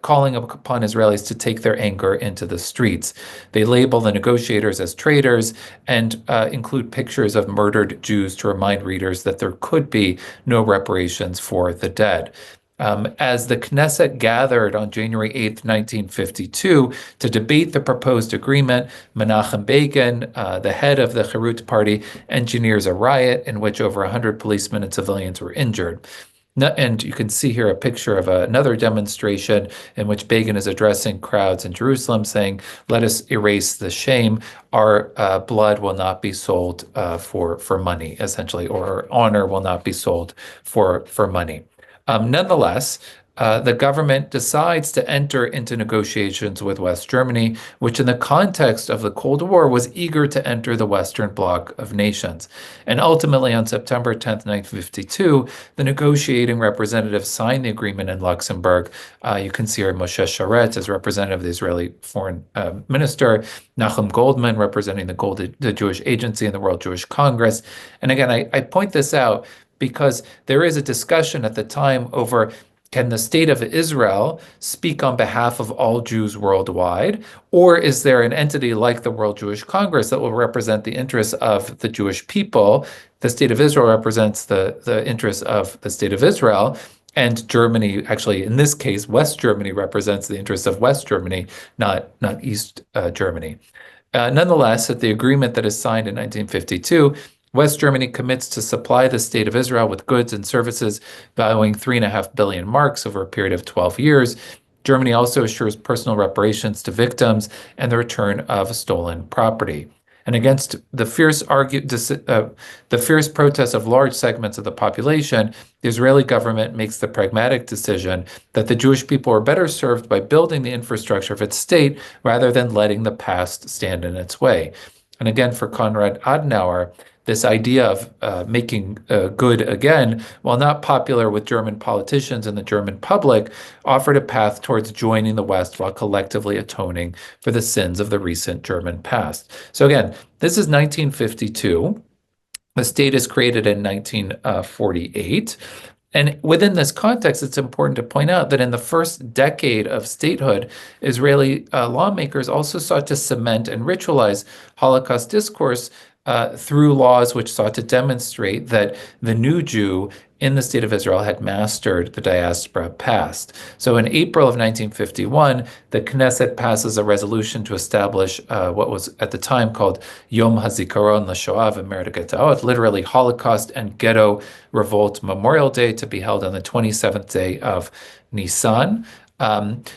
calling upon Israelis to take their anger into the streets. They label the negotiators as traitors and include pictures of murdered Jews to remind readers that there could be no reparations for the dead. As the Knesset gathered on January 8th, 1952, to debate the proposed agreement, Menachem Begin, the head of the Cherut party, engineers a riot in which over 100 policemen and civilians were injured. And you can see here a picture of another demonstration in which Begin is addressing crowds in Jerusalem saying, "Let us erase the shame. Our blood will not be sold for money," essentially, or our honor will not be sold for money. Nonetheless, the government decides to enter into negotiations with West Germany, which in the context of the Cold War was eager to enter the Western Bloc of nations. And ultimately, on September 10th, 1952, the negotiating representatives signed the agreement in Luxembourg. You can see here Moshe Sharet as representative of the Israeli foreign minister, Nachum Goldman representing the Jewish Agency and the World Jewish Congress. And again, I point this out because there is a discussion at the time over, can the state of Israel speak on behalf of all Jews worldwide? Or is there an entity like the World Jewish Congress that will represent the interests of the Jewish people? The state of Israel represents the interests of the state of Israel. And Germany, actually, in this case, West Germany represents the interests of West Germany, not East Germany. Nonetheless, at the agreement that is signed in 1952, West Germany commits to supply the state of Israel with goods and services valuing 3.5 billion marks over a period of 12 years. Germany also assures personal reparations to victims and the return of stolen property. And against the fierce protests of large segments of the population, the Israeli government makes the pragmatic decision that the Jewish people are better served by building the infrastructure of its state rather than letting the past stand in its way. And again, for Konrad Adenauer, this idea of making good again, while not popular with German politicians and the German public, offered a path towards joining the West while collectively atoning for the sins of the recent German past. So again, this is 1952. The state is created in 1948. And within this context, it's important to point out that in the first decade of statehood, Israeli lawmakers also sought to cement and ritualize Holocaust discourse through laws which sought to demonstrate that the new Jew in the state of Israel had mastered the diaspora past. So in April of 1951, the Knesset passes a resolution to establish what was at the time called Yom HaZikaron LaShoah v'Merd HaGetaot, literally Holocaust and Ghetto Revolt Memorial Day, to be held on the 27th day of Nisan.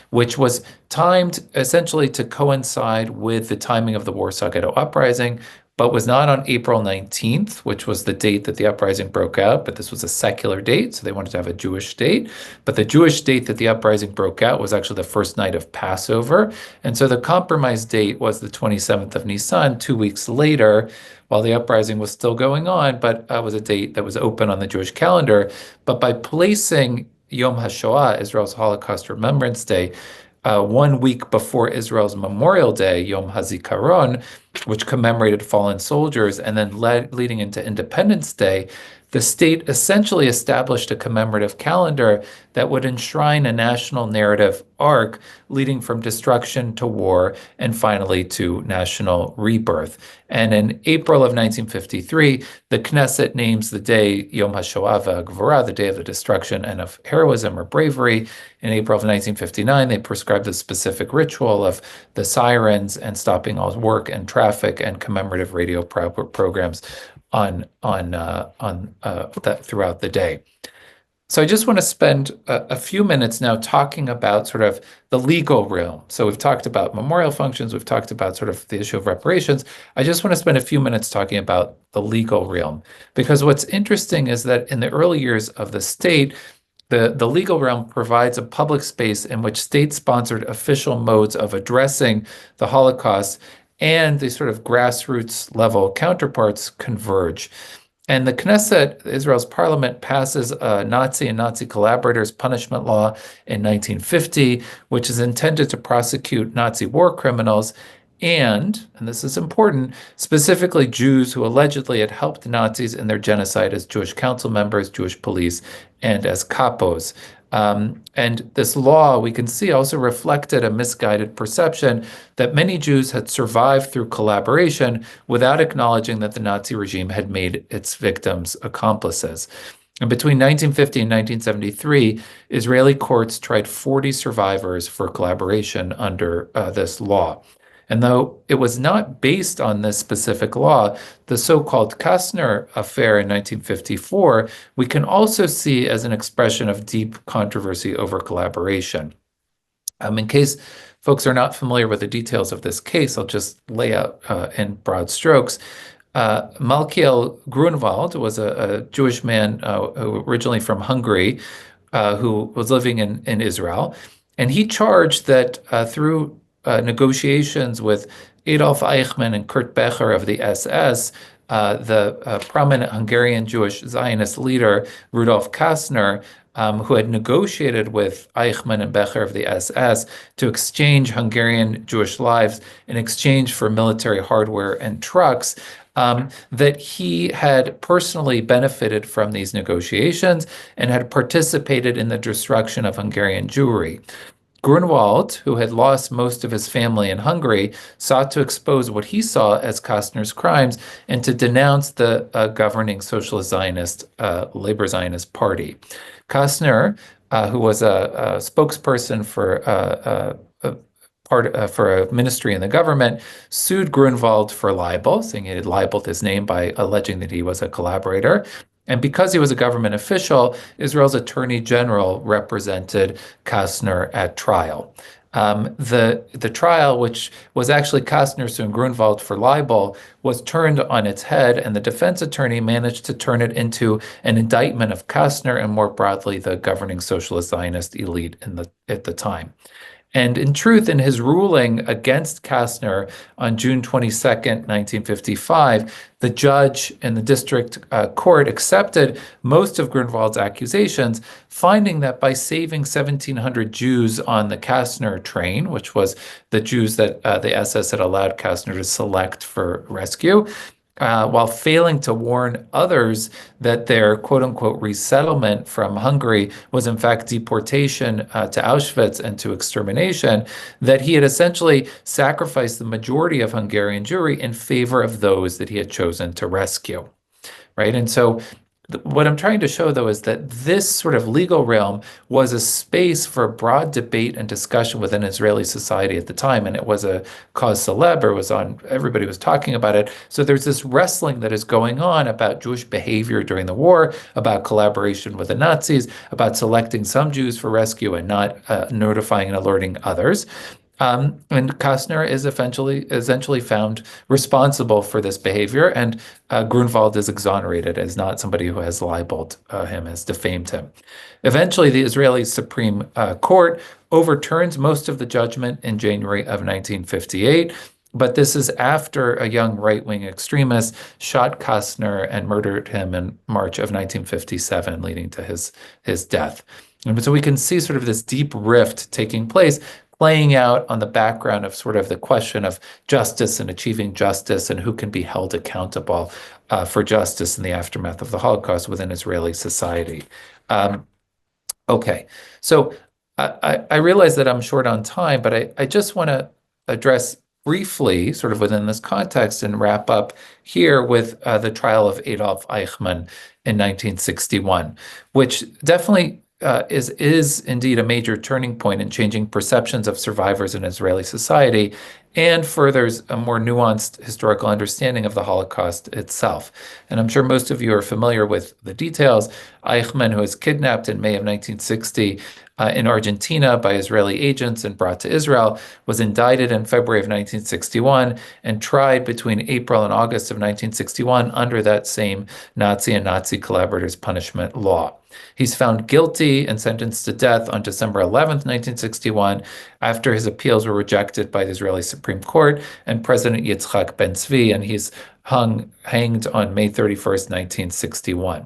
Which was timed essentially to coincide with the timing of the Warsaw Ghetto Uprising, but was not on April 19th, which was the date that the uprising broke out, but this was a secular date, so they wanted to have a Jewish date. But the Jewish date that the uprising broke out was actually the first night of Passover, and so the compromise date was the 27th of Nisan, 2 weeks later, while the uprising was still going on, but was a date that was open on the Jewish calendar. But by placing Yom HaShoah, Israel's Holocaust Remembrance Day, 1 week before Israel's Memorial Day, Yom HaZikaron, which commemorated fallen soldiers, and then leading into Independence Day, the state essentially established a commemorative calendar that would enshrine a national narrative arc leading from destruction to war and finally to national rebirth. And in April of 1953, the Knesset names the day Yom HaShoah VaGvura, the day of the destruction and of heroism or bravery. In April of 1959, they prescribed the specific ritual of the sirens and stopping all work and traffic and commemorative radio programs on that throughout the day. So I just want to spend a few minutes now talking about sort of the legal realm. So we've talked about memorial functions, we've talked about sort of the issue of reparations. I just want to spend a few minutes talking about the legal realm, because what's interesting is that in the early years of the state, the legal realm provides a public space in which state-sponsored official modes of addressing the Holocaust and the sort of grassroots level counterparts converge. And the Knesset, Israel's parliament, passes a Nazi and Nazi collaborators punishment law in 1950, which is intended to prosecute Nazi war criminals and this is important, specifically Jews who allegedly had helped Nazis in their genocide as Jewish council members, Jewish police, and as capos. And this law, we can see, also reflected a misguided perception that many Jews had survived through collaboration without acknowledging that the Nazi regime had made its victims accomplices. And between 1950 and 1973, Israeli courts tried 40 survivors for collaboration under this law. And though it was not based on this specific law, the so-called Kastner affair in 1954, we can also see as an expression of deep controversy over collaboration. In case folks are not familiar with the details of this case, I'll just lay out in broad strokes. Malkiel Grunwald was a Jewish man originally from Hungary who was living in Israel. And he charged that through negotiations with Adolf Eichmann and Kurt Becher of the SS, the prominent Hungarian Jewish Zionist leader Rudolf Kastner, who had negotiated with Eichmann and Becher of the SS to exchange Hungarian Jewish lives in exchange for military hardware and trucks, that he had personally benefited from these negotiations and had participated in the destruction of Hungarian Jewry. Grunwald, who had lost most of his family in Hungary, sought to expose what he saw as Kastner's crimes and to denounce the governing Socialist Zionist, Labor Zionist Party. Kastner, who was a spokesperson for a ministry in the government, sued Grunwald for libel, saying he had libeled his name by alleging that he was a collaborator. And because he was a government official, Israel's attorney general represented Kastner at trial. The trial, which was actually Kastner suing Grunwald for libel, was turned on its head, and the defense attorney managed to turn it into an indictment of Kastner and more broadly the governing Socialist Zionist elite at the time. And in truth, in his ruling against Kastner on June 22nd, 1955, the judge in the district court accepted most of Grunwald's accusations, finding that by saving 1,700 Jews on the Kastner train, which was the Jews that the SS had allowed Kastner to select for rescue, while failing to warn others that their quote-unquote resettlement from Hungary was in fact deportation to Auschwitz and to extermination, that he had essentially sacrificed the majority of Hungarian Jewry in favor of those that he had chosen to rescue, right? And so what I'm trying to show, though, is that this sort of legal realm was a space for broad debate and discussion within Israeli society at the time, and it was a cause célèbre. It was on, everybody was talking about it. So there's this wrestling that is going on about Jewish behavior during the war, about collaboration with the Nazis, about selecting some Jews for rescue and not notifying and alerting others. And Kastner is essentially found responsible for this behavior, and Grunwald is exonerated as not somebody who has libeled him, has defamed him. Eventually, the Israeli Supreme Court overturns most of the judgment in January of 1958, but this is after a young right-wing extremist shot Kastner and murdered him in March of 1957, leading to his death. And so we can see sort of this deep rift taking place. playing out on the background of sort of the question of justice and achieving justice and who can be held accountable for justice in the aftermath of the Holocaust within Israeli society. Okay, so I realize that I'm short on time, but I just want to address briefly, sort of within this context, and wrap up here with the trial of Adolf Eichmann in 1961, which definitely is indeed a major turning point in changing perceptions of survivors in Israeli society and furthers a more nuanced historical understanding of the Holocaust itself. And I'm sure most of you are familiar with the details. Eichmann, who was kidnapped in May of 1960 in Argentina by Israeli agents and brought to Israel, was indicted in February of 1961 and tried between April and August of 1961 under that same Nazi and Nazi collaborators punishment law. He's found guilty and sentenced to death on December 11th, 1961, after his appeals were rejected by the Israeli Supreme Court and President Yitzhak Ben-Zvi, and he's hanged on May 31st, 1961.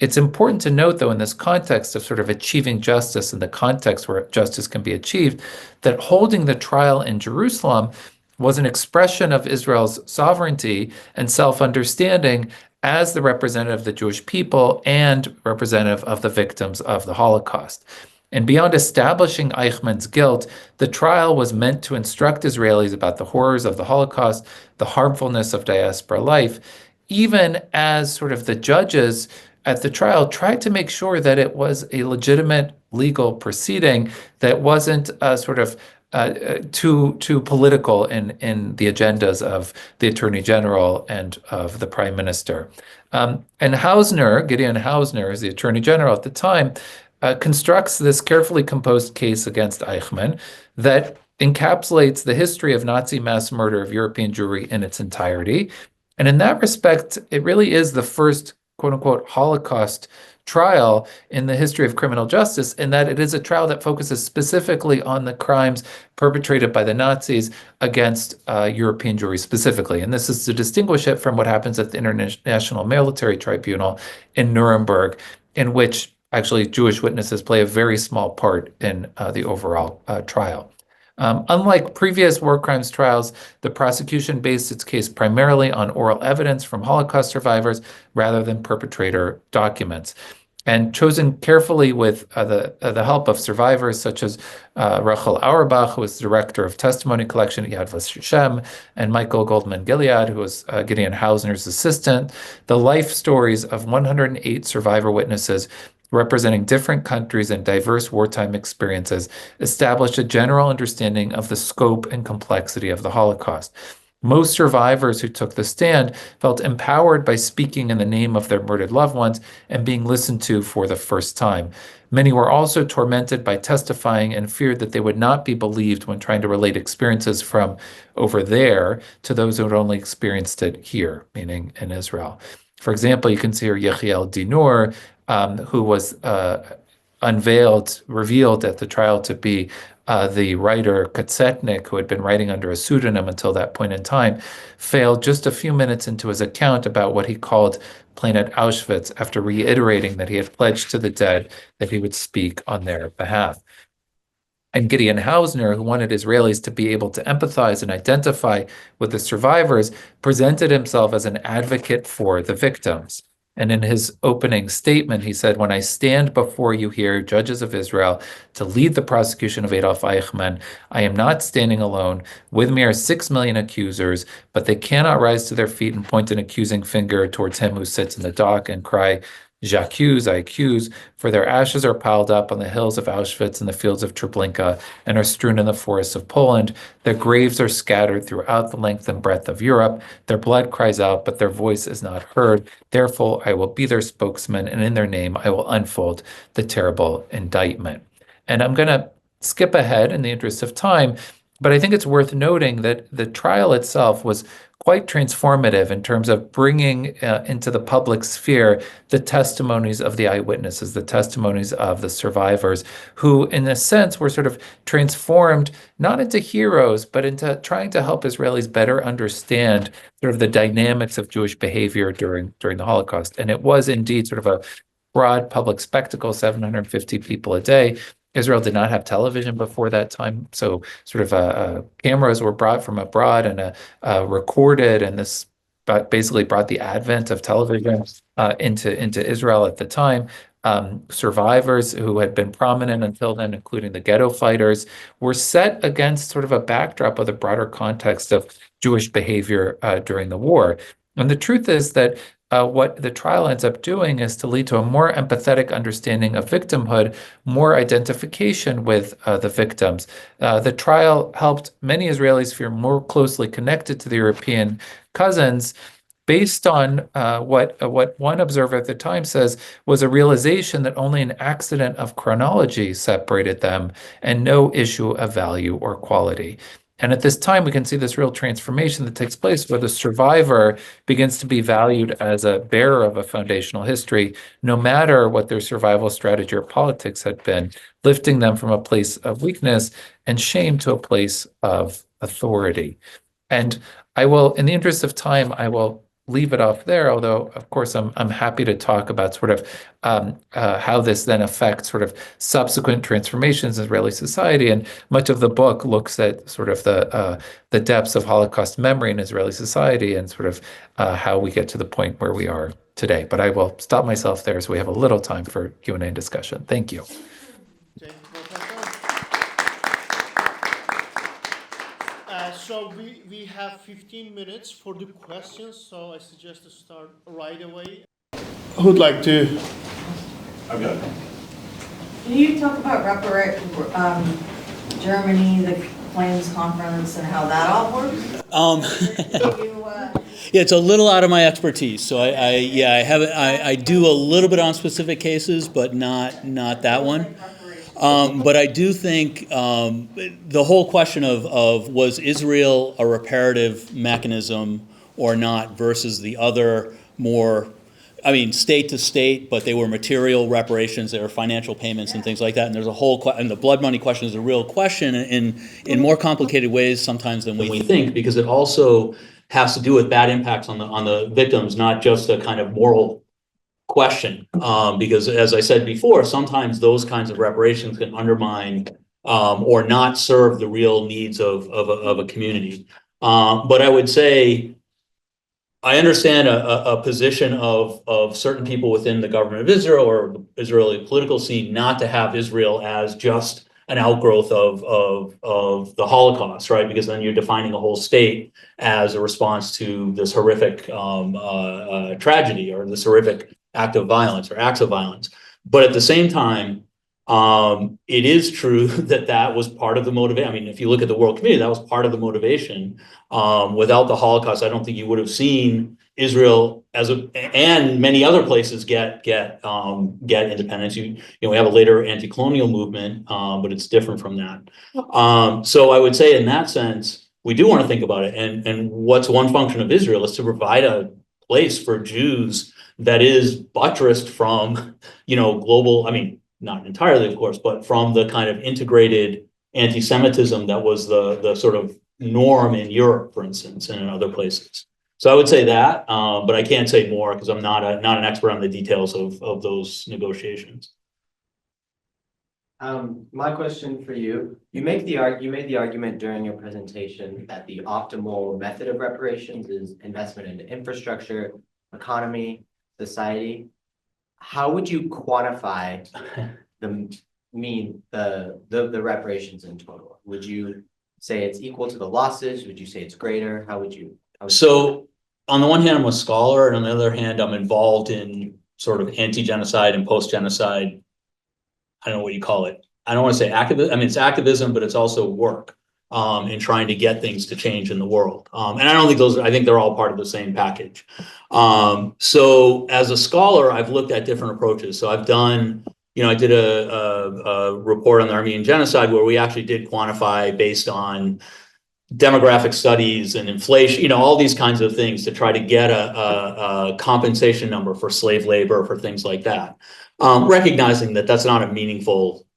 It's important to note, though, in this context of sort of achieving justice, in the context where justice can be achieved, that holding the trial in Jerusalem was an expression of Israel's sovereignty and self-understanding as the representative of the Jewish people and representative of the victims of the Holocaust. And beyond establishing Eichmann's guilt, the trial was meant to instruct Israelis about the horrors of the Holocaust, the harmfulness of diaspora life, even as sort of the judges at the trial tried to make sure that it was a legitimate legal proceeding that wasn't sort of too political in the agendas of the Attorney General and of the Prime Minister. And Hausner, Gideon Hausner, as the Attorney General at the time, constructs this carefully composed case against Eichmann that encapsulates the history of Nazi mass murder of European Jewry in its entirety. And in that respect, it really is the first, quote unquote, Holocaust trial in the history of criminal justice, in that it is a trial that focuses specifically on the crimes perpetrated by the Nazis against European Jewry specifically. And this is to distinguish it from what happens at the International Military Tribunal in Nuremberg, in which actually Jewish witnesses play a very small part in the overall trial. Unlike previous war crimes trials, the prosecution based its case primarily on oral evidence from Holocaust survivors rather than perpetrator documents, and chosen carefully with the help of survivors such as Rachel Auerbach, who was director of testimony collection at Yad Vashem, and Michael Goldman-Gilead, who was Gideon Hausner's assistant. The life stories of 108 survivor witnesses representing different countries and diverse wartime experiences established a general understanding of the scope and complexity of the Holocaust. Most survivors who took the stand felt empowered by speaking in the name of their murdered loved ones and being listened to for the first time. Many were also tormented by testifying and feared that they would not be believed when trying to relate experiences from over there to those who had only experienced it here, meaning in Israel. For example, you can see here Yechiel Dinur, who was revealed at the trial to be the writer Katsetnik, who had been writing under a pseudonym until that point in time, failed just a few minutes into his account about what he called plain at Auschwitz, after reiterating that he had pledged to the dead that he would speak on their behalf. And Gideon Hausner, who wanted Israelis to be able to empathize and identify with the survivors, presented himself as an advocate for the victims. And in his opening statement, he said, "When I stand before you here, judges of Israel, to lead the prosecution of Adolf Eichmann, I am not standing alone. With me are 6 million accusers, but they cannot rise to their feet and point an accusing finger towards him who sits in the dock and cry, 'J'accuse, I accuse,' for their ashes are piled up on the hills of Auschwitz and the fields of Treblinka and are strewn in the forests of Poland. Their graves are scattered throughout the length and breadth of Europe. Their blood cries out, but their voice is not heard. Therefore, I will be their spokesman, and in their name, I will unfold the terrible indictment." And I'm going to skip ahead in the interest of time, but I think it's worth noting that the trial itself was quite transformative in terms of bringing into the public sphere the testimonies of the eyewitnesses, the testimonies of the survivors, who in a sense were sort of transformed not into heroes, but into trying to help Israelis better understand sort of the dynamics of Jewish behavior during the Holocaust. And it was indeed sort of a broad public spectacle, 750 people a day. Israel did not have television before that time, so sort of cameras were brought from abroad and recorded, and this basically brought the advent of television into Israel at the time. Survivors who had been prominent until then, including the ghetto fighters, were set against sort of a backdrop of the broader context of Jewish behavior during the war. And the truth is that what the trial ends up doing is to lead to a more empathetic understanding of victimhood, more identification with the victims. The trial helped many Israelis feel more closely connected to the European cousins, based on what one observer at the time says was a realization that only an accident of chronology separated them and no issue of value or quality. And at this time, we can see this real transformation that takes place where the survivor begins to be valued as a bearer of a foundational history, no matter what their survival strategy or politics had been, lifting them from a place of weakness and shame to a place of authority. And I will, in the interest of time, I will leave it off there, although of course I'm happy to talk about sort of how this then affects sort of subsequent transformations in Israeli society, and much of the book looks at sort of the depths of Holocaust memory in Israeli society and sort of how we get to the point where we are today. But I will stop myself there so we have a little time for Q&A and discussion. Thank you. So we have 15 minutes for the questions, so I suggest to start right away. Who'd like to? I've got it. Can you talk about Germany, the Claims Conference, and how that all works? Yeah, it's a little out of my expertise. So I do a little bit on specific cases, but not that one. But I do think the whole question of was Israel a reparative mechanism or not versus the other more, I mean, state to state, but they were material reparations, they were financial payments and things like that. And there's a whole, and the blood money question is a real question in more complicated ways sometimes than we think, because it also has to do with bad impacts on the victims, not just a kind of moral question, because as I said before, sometimes those kinds of reparations can undermine or not serve the real needs of a community. But I would say I understand a position of certain people within the government of Israel or the Israeli political scene not to have Israel as just an outgrowth of the Holocaust, right? Because then you're defining a whole state as a response to this horrific tragedy or this horrific act of violence or acts of violence. But at the same time, it is true that was part of the motivation. I mean, if you look at the world community, that was part of the motivation. Without the Holocaust, I don't think you would have seen Israel and many other places get independence. We have a later anti-colonial movement, but it's different from that. So I would say in that sense, we do want to think about it. And what's one function of Israel is to provide a place for Jews that is buttressed from, global, I mean, not entirely, of course, but from the kind of integrated anti-Semitism that was the sort of norm in Europe, for instance, and in other places. So I would say that, but I can't say more because I'm not an expert on the details of those negotiations. My question for you made the argument during your presentation that the optimal method of reparations is investment into infrastructure, economy, society. How would you quantify the reparations in total? Would you say it's equal to the losses? Would you say it's greater? How would you? So on the one hand, I'm a scholar, and on the other hand, I'm involved in sort of anti-genocide and post-genocide. I don't know what you call it. I don't want to say activism. I mean, it's activism, but it's also work in trying to get things to change in the world. And I don't think I think they're all part of the same package. So as a scholar, I've looked at different approaches. So I've done, I did a report on the Armenian genocide where we actually did quantify based on demographic studies and inflation, all these kinds of things to try to get a compensation number for slave labor, for things like that. Recognizing that that's not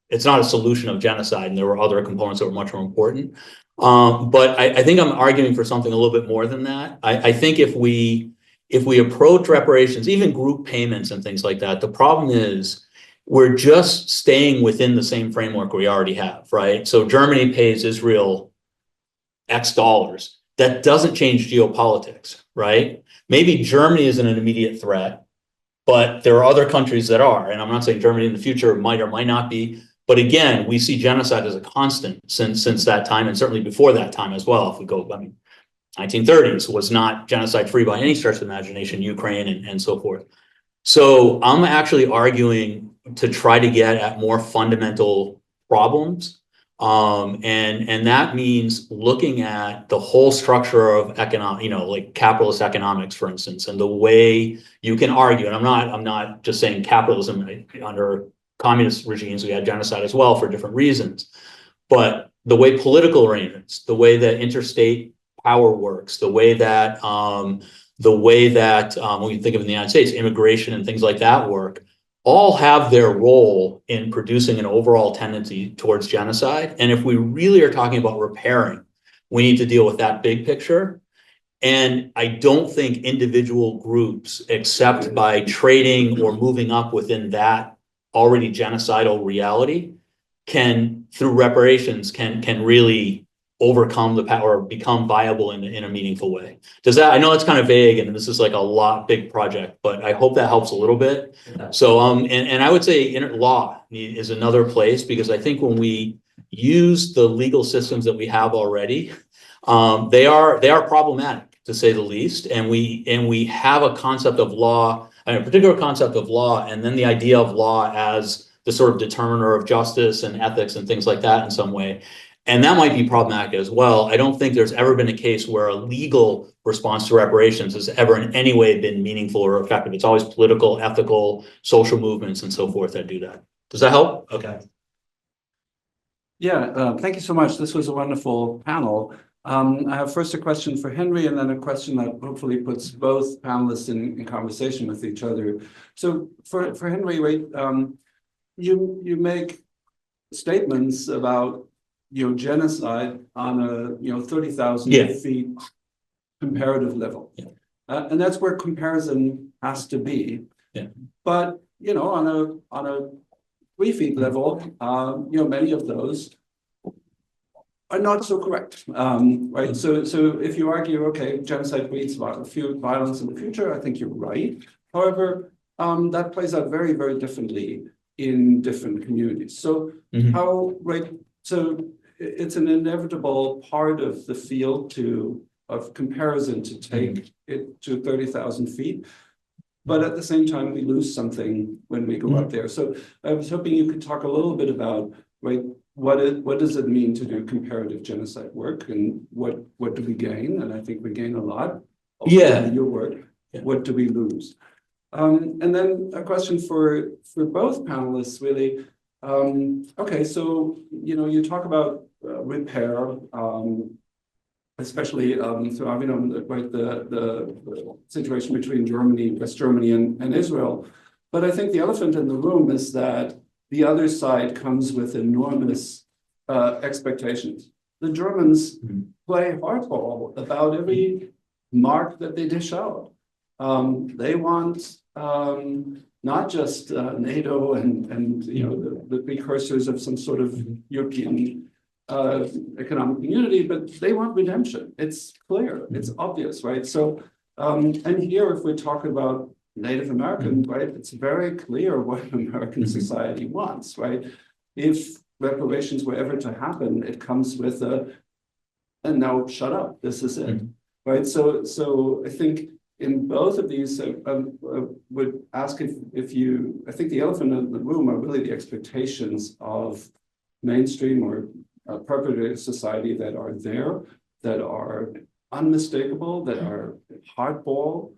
it's not a solution of genocide, and there were other components that were much more important. But I think I'm arguing for something a little bit more than that. I think if we approach reparations, even group payments and things like that, the problem is we're just staying within the same framework we already have, right? So Germany pays Israel X dollars. That doesn't change geopolitics, right? Maybe Germany isn't an immediate threat, but there are other countries that are. And I'm not saying Germany in the future might or might not be. But again, we see genocide as a constant since that time, and certainly before that time as well. If we go, 1930s was not genocide free by any stretch of the imagination, Ukraine and so forth. So I'm actually arguing to try to get at more fundamental problems. And that means looking at the whole structure of economic, like capitalist economics, for instance, and the way you can argue, and I'm not just saying capitalism under communist regimes, we had genocide as well for different reasons, but the way political arrangements, the way that interstate power works, the way that when you think of in the United States, immigration and things like that work, all have their role in producing an overall tendency towards genocide. And if we really are talking about repairing, we need to deal with that big picture. And I don't think individual groups, except by trading or moving up within that already genocidal reality, can, through reparations, can really overcome the power or become viable in a meaningful way. Does that, I know it's kind of vague and this is like a big project, but I hope that helps a little bit. So, and I would say law is another place, because I think when we use the legal systems that we have already, they are problematic, to say the least. And we have a concept of law, a particular concept of law, and then the idea of law as the sort of determiner of justice and ethics and things like that in some way. And that might be problematic as well. I don't think there's ever been a case where a legal response to reparations has ever in any way been meaningful or effective. It's always political, ethical, social movements and so forth that do that. Does that help? Okay. Yeah, thank you so much. This was a wonderful panel. I have first a question for Henry and then a question that hopefully puts both panelists in conversation with each other. So for Henry, right, you make statements about genocide on a 30,000 feet comparative level. Yeah. And that's where comparison has to be. Yeah. But on a 3 feet level, many of those are not so correct. Right. So if you argue, okay, genocide breeds violence in the future, I think you're right. However, that plays out very, very differently in different communities. So so it's an inevitable part of the field of comparison to take it to 30,000 feet. But at the same time, we lose something when we go up there. So I was hoping you could talk a little bit about, what does it mean to do comparative genocide work, and what do we gain? And I think we gain a lot. In your work, what do we lose? And then a question for both panelists, really. Okay, so you talk about repair, especially through Avinoam, the situation between Germany, West Germany, and Israel. But I think the elephant in the room is that the other side comes with enormous expectations. The Germans play hardball about every mark that they dish out. They want not just NATO and the precursors of some sort of European economic community, but they want redemption. It's clear, it's obvious, right? So, and here, if we're talking about Native American, right, it's very clear what American society wants, right? If reparations were ever to happen, it comes with and now shut up, this is it, right? So I think in both of these, would ask if you, I think the elephant in the room are really the expectations of mainstream or perpetrator society that are there, that are unmistakable, that are hardball,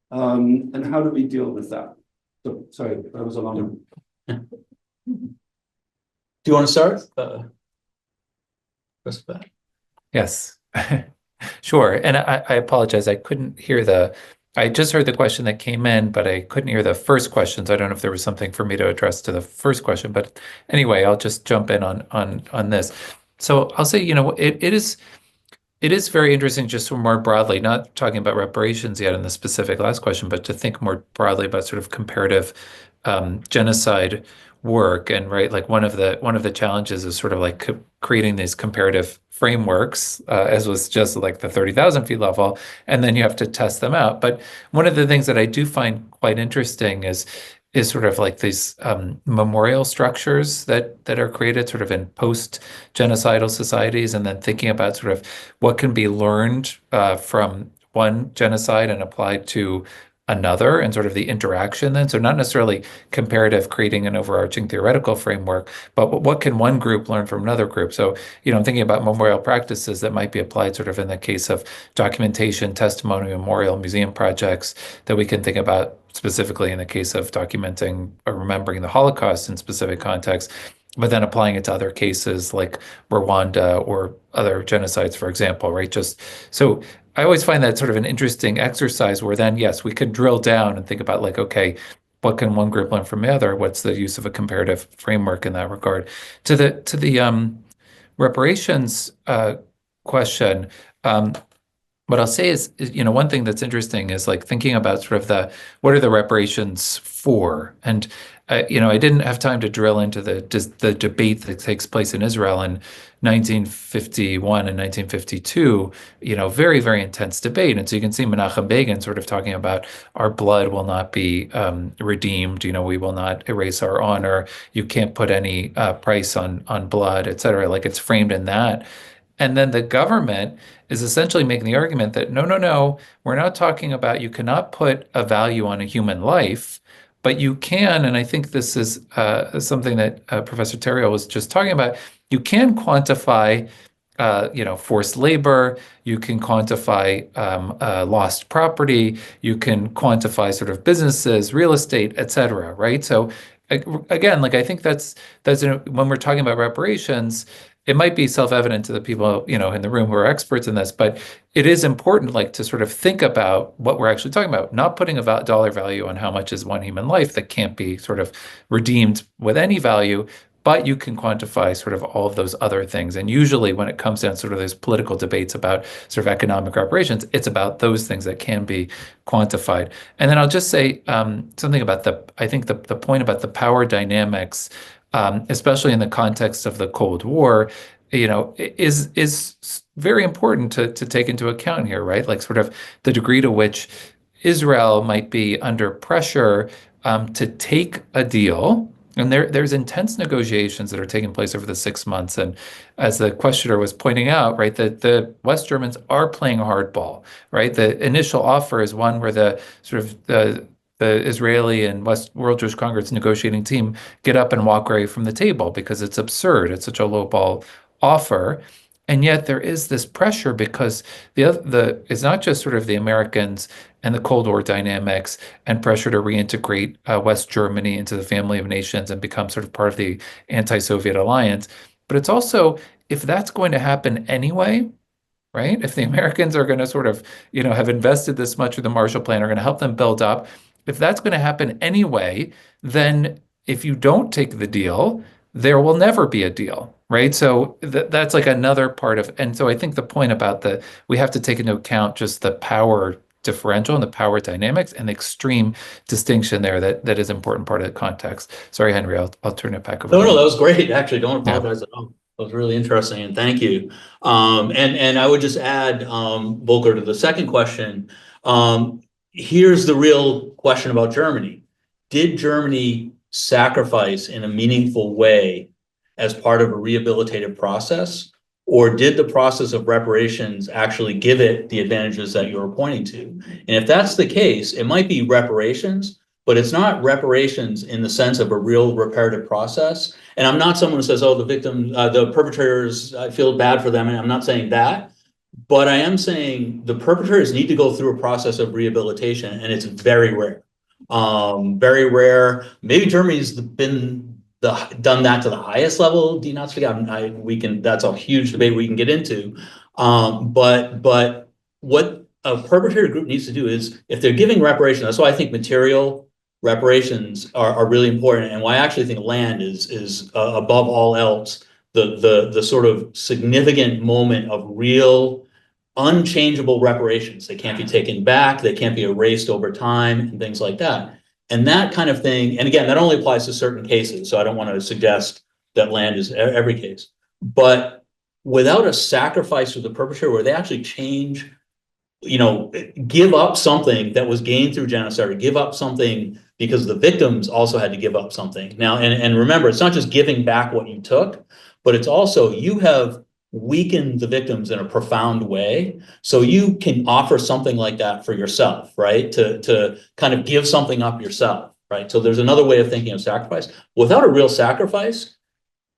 and how do we deal with that? So, sorry, that was a long one. Do you want to start? Yes, sure. And I apologize. I couldn't hear I just heard the question that came in, but I couldn't hear the first question. So I don't know if there was something for me to address to the first question. But anyway, I'll just jump in on this. So I'll say, it is very interesting just more broadly, not talking about reparations yet in the specific last question, but to think more broadly about sort of comparative genocide work. And right, like one of the challenges is sort of like creating these comparative frameworks, as was just like the 30,000 feet level, and then you have to test them out. But one of the things that I do find quite interesting is sort of like these memorial structures that are created sort of in post-genocidal societies, and then thinking about sort of what can be learned from one genocide and applied to another, and sort of the interaction then. So not necessarily comparative, creating an overarching theoretical framework, but what can one group learn from another group? So, I'm thinking about memorial practices that might be applied sort of in the case of documentation, testimony, memorial, museum projects, that we can think about specifically in the case of documenting or remembering the Holocaust in specific contexts, but then applying it to other cases like Rwanda or other genocides, for example, right? Just so I always find that sort of an interesting exercise where then, yes, we could drill down and think about like, okay, what can one group learn from the other? What's the use of a comparative framework in that regard? To the reparations question, what I'll say is, one thing that's interesting is like thinking about sort of what are the reparations for? And I didn't have time to drill into the debate that takes place in Israel in 1951 and 1952, very, very intense debate. And so you can see Menachem Begin sort of talking about our blood will not be redeemed, we will not erase our honor, you can't put any price on blood, et cetera. Like it's framed in that. And then the government is essentially making the argument that no, we're not talking about, you cannot put a value on a human life, but you can, and I think this is something that Professor Theriault was just talking about, you can quantify forced labor, you can quantify lost property, you can quantify sort of businesses, real estate, et cetera, right? So again, like I think that's when we're talking about reparations, it might be self-evident to the people, in the room who are experts in this, but it is important, like, to sort of think about what we're actually talking about, not putting a dollar value on how much is one human life that can't be sort of redeemed with any value, but you can quantify sort of all of those other things. And usually when it comes down to sort of those political debates about sort of economic reparations, it's about those things that can be quantified. And then I'll just say something about I think the point about the power dynamics, especially in the context of the Cold War, is very important to take into account here, right? Like sort of the degree to which Israel might be under pressure to take a deal. And there's intense negotiations that are taking place over the 6 months. And as the questioner was pointing out, right, that the West Germans are playing hardball, right? The initial offer is one where the Israeli and World Jewish Congress negotiating team get up and walk away from the table because it's absurd. It's such a lowball offer. And yet there is this pressure because it's not just sort of the Americans and the Cold War dynamics and pressure to reintegrate West Germany into the family of nations and become sort of part of the anti-Soviet alliance, but it's also, if that's going to happen anyway, right? If the Americans are going to sort of, have invested this much with the Marshall Plan, are going to help them build up, if that's going to happen anyway, then if you don't take the deal, there will never be a deal, right? So that's like another part of, and so I think the point about we have to take into account just the power differential and the power dynamics and the extreme distinction there that is an important part of the context. Sorry, Henry, I'll turn it back over. No, that was great. Actually, don't apologize at all. That was really interesting, and thank you. And I would just add, Volker, to the second question. Here's the real question about Germany. Did Germany sacrifice in a meaningful way as part of a rehabilitative process, or did the process of reparations actually give it the advantages that you're pointing to? And if that's the case, it might be reparations, but it's not reparations in the sense of a real reparative process. And I'm not someone who says, oh, the victim, the perpetrators, I feel bad for them. And I'm not saying that, but I am saying the perpetrators need to go through a process of rehabilitation, and it's very rare. Very rare. Maybe Germany's done that to the highest level, denazifying. That's a huge debate we can get into. But what a perpetrator group needs to do is, if they're giving reparations, that's why I think material reparations are really important, and why I actually think land is above all else the sort of significant moment of real unchangeable reparations. They can't be taken back, they can't be erased over time, and things like that. And that kind of thing, and again, that only applies to certain cases, so I don't want to suggest that land is every case. But without a sacrifice of the perpetrator, where they actually change, give up something that was gained through genocide, or give up something because the victims also had to give up something. Now, and remember, it's not just giving back what you took, but it's also you have weakened the victims in a profound way. So you can offer something like that for yourself, right? To kind of give something up yourself, right? So there's another way of thinking of sacrifice. Without a real sacrifice,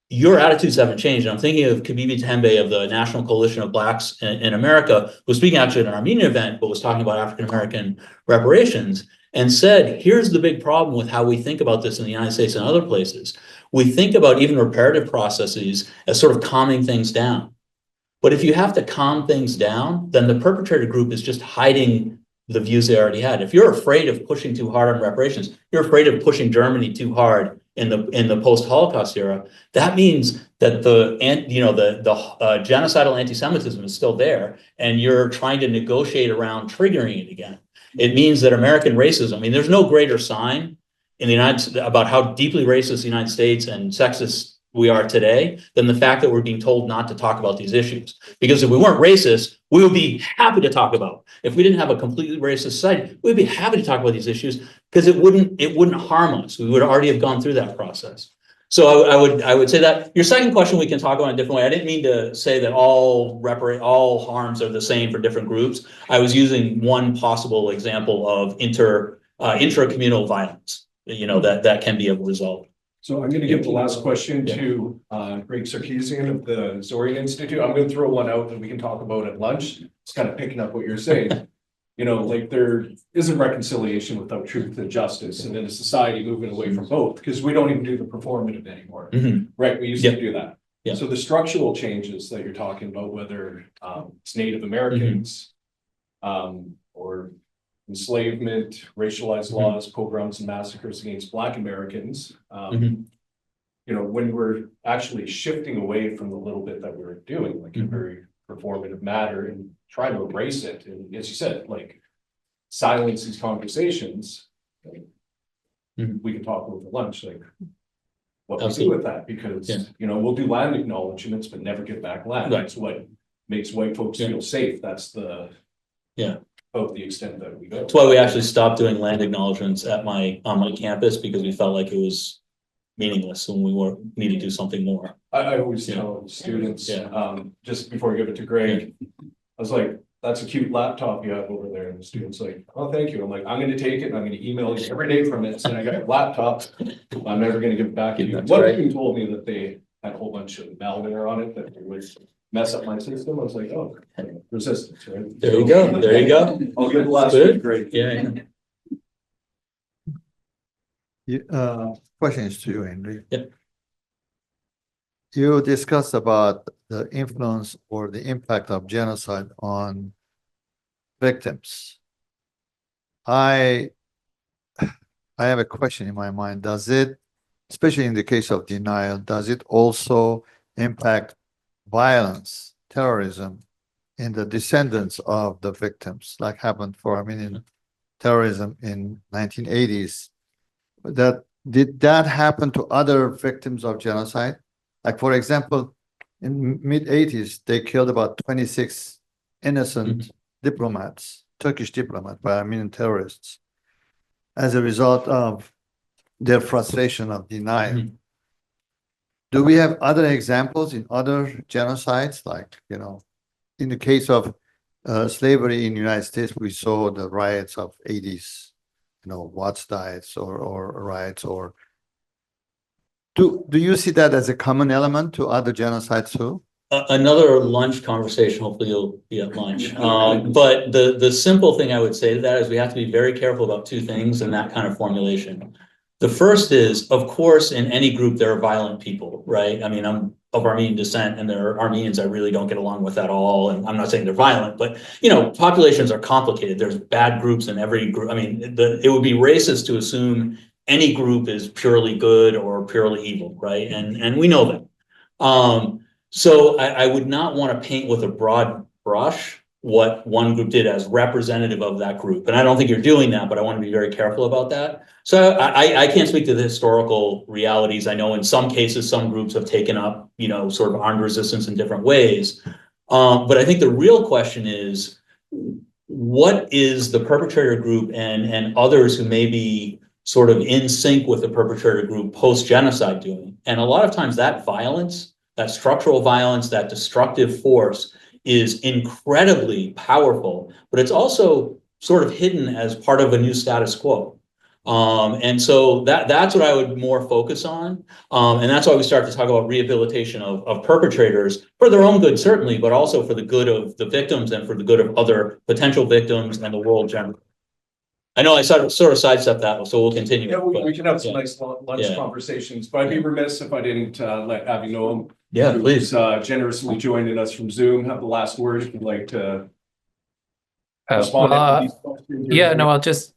your attitudes haven't changed. I'm thinking of Kabibi Tembe of the National Coalition of Blacks in America, who was speaking actually at an Armenian event, but was talking about African-American reparations, and said, here's the big problem with how we think about this in the United States and other places. We think about even reparative processes as sort of calming things down. But if you have to calm things down, then the perpetrator group is just hiding the views they already had. If you're afraid of pushing too hard on reparations, you're afraid of pushing Germany too hard in the post-Holocaust era, that means that the genocidal anti-Semitism is still there, and you're trying to negotiate around triggering it again. It means that American racism, I mean, there's no greater sign in the United States about how deeply racist the United States and sexist we are today than the fact that we're being told not to talk about these issues. Because if we weren't racist, we would be happy to talk about. If we didn't have a completely racist society, we'd be happy to talk about these issues because it wouldn't harm us. We would already have gone through that process. So I would say that. Your second question we can talk about in a different way. I didn't mean to say that all harms are the same for different groups. I was using one possible example of intracommunal violence, that can be a result. So I'm going to give the last question to Greg Sarkeesian of the Zorian Institute. I'm going to throw one out that we can talk about at lunch. It's kind of picking up what you're saying. Like there isn't reconciliation without truth and justice, and in a society moving away from both, because we don't even do the performative anymore, right? We used to do that. Yeah. So the structural changes that you're talking about, whether it's Native Americans or enslavement, racialized laws, pogroms and massacres against Black Americans, when we're actually shifting away from the little bit that we were doing, like a very performative matter, and try to embrace it, and as you said, like silence these conversations, we can talk over lunch, like what we do with that, because we'll do land acknowledgements but never give back land. That's what makes white folks feel safe. That's the of the extent that we go. That's why we actually stopped doing land acknowledgements on my campus, because we felt like it was meaningless and we need to do something more. I always tell students, just before I give it to Greg, I was like, that's a cute laptop you have over there. And the student's like, oh, thank you. I'm like, I'm going to take it and I'm going to email you every day from it. So I got a laptop. I'm never going to give it back to you. One student told me that they had a whole bunch of malware on it that would mess up my system. I was like, oh, resistance, right? There you go. There you go. I'll give the last one. Great. Question is to you, Henry. Yep. You discussed about the influence or the impact of genocide on victims. I have a question in my mind. Does it, especially in the case of denial, does it also impact violence, terrorism in the descendants of the victims, like happened for Armenian terrorism in 1980s? Did that happen to other victims of genocide? Like, for example, in mid-80s, they killed about 26 innocent diplomats, Turkish diplomats, by Armenian terrorists, as a result of their frustration of denial. Do we have other examples in other genocides? Like, in the case of slavery in the United States, we saw the riots of 80s, Watts riots or riots, or do you see that as a common element to other genocides too? Another lunch conversation. Hopefully you'll be at lunch. But the simple thing I would say to that is we have to be very careful about two things in that kind of formulation. The first is, of course, in any group, there are violent people, right? I mean, I'm of Armenian descent, and there are Armenians I really don't get along with at all. And I'm not saying they're violent, but, populations are complicated. There's bad groups in every group. I mean, it would be racist to assume any group is purely good or purely evil, right? And we know that. So I would not want to paint with a broad brush what one group did as representative of that group. And I don't think you're doing that, but I want to be very careful about that. So I can't speak to the historical realities. I know in some cases, some groups have taken up, you know, sort of armed resistance in different ways. But I think the real question is, what is the perpetrator group and others who may be sort of in sync with the perpetrator group post-genocide doing? And a lot of times that violence, that structural violence, that destructive force is incredibly powerful, but it's also sort of hidden as part of a new status quo. And so that's what I would more focus on. And that's why we start to talk about rehabilitation of perpetrators for their own good, certainly, but also for the good of the victims and for the good of other potential victims and the world generally. I know I sort of sidestepped that, so we'll continue. Yeah, we can have some nice lunch conversations, but I'd be remiss if I didn't let Avinoam, Please. who's generously joining us from Zoom, have the last word if you'd like to respond to these questions. Yeah, no, I'll just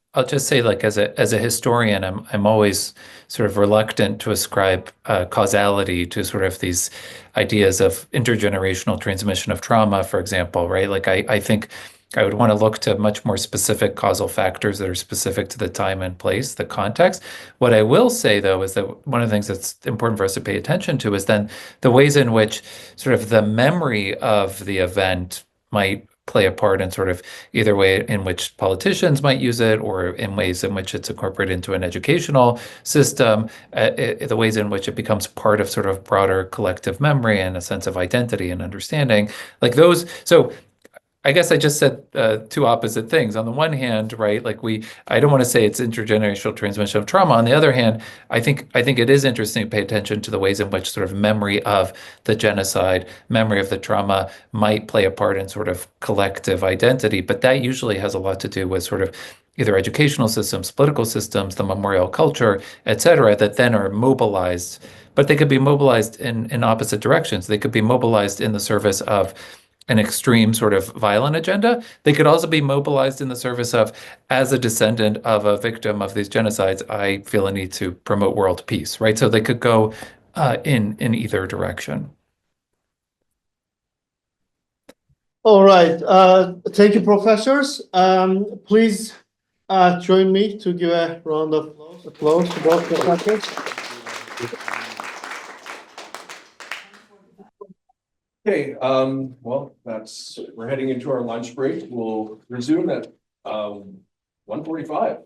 say, like, as a historian, I'm always sort of reluctant to ascribe causality to sort of these ideas of intergenerational transmission of trauma, for example, right? Like I think I would want to look to much more specific causal factors that are specific to the time and place, the context. What I will say, though, is that one of the things that's important for us to pay attention to is then the ways in which sort of the memory of the event might play a part in sort of either way in which politicians might use it or in ways in which it's incorporated into an educational system, the ways in which it becomes part of sort of broader collective memory and a sense of identity and understanding, like those. So I guess I just said two opposite things. On the one hand, right, like I don't want to say it's intergenerational transmission of trauma. On the other hand, I think it is interesting to pay attention to the ways in which sort of memory of the genocide, memory of the trauma might play a part in sort of collective identity. But that usually has a lot to do with sort of either educational systems, political systems, the memorial culture, et cetera, that then are mobilized. But they could be mobilized in opposite directions. They could be mobilized in the service of an extreme sort of violent agenda. They could also be mobilized in the service of, as a descendant of a victim of these genocides, I feel a need to promote world peace, right? So they could go in either direction. All right. Thank you, professors. Please join me to give a round of applause to both professors. Okay, well, we're heading into our lunch break. We'll resume at 1:45.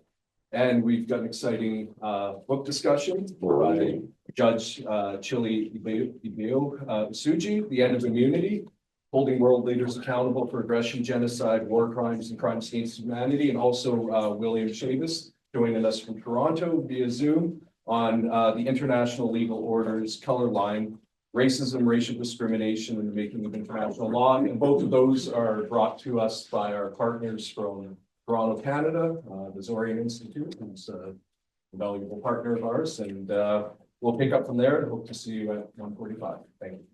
And we've got an exciting book discussion by Judge Chili Ibeo Suji, The End of Immunity, Holding World Leaders Accountable for Aggression, Genocide, War Crimes, and Crimes Against Humanity, and also William Chavis joining us from Toronto via Zoom on the International Legal Order's Color Line, Racism, Racial Discrimination, and the Making of International Law. And both of those are brought to us by our partners from Toronto, Canada, the Zorian Institute, who's a valuable partner of ours. And we'll pick up from there and hope to see you at 1:45. Thank you.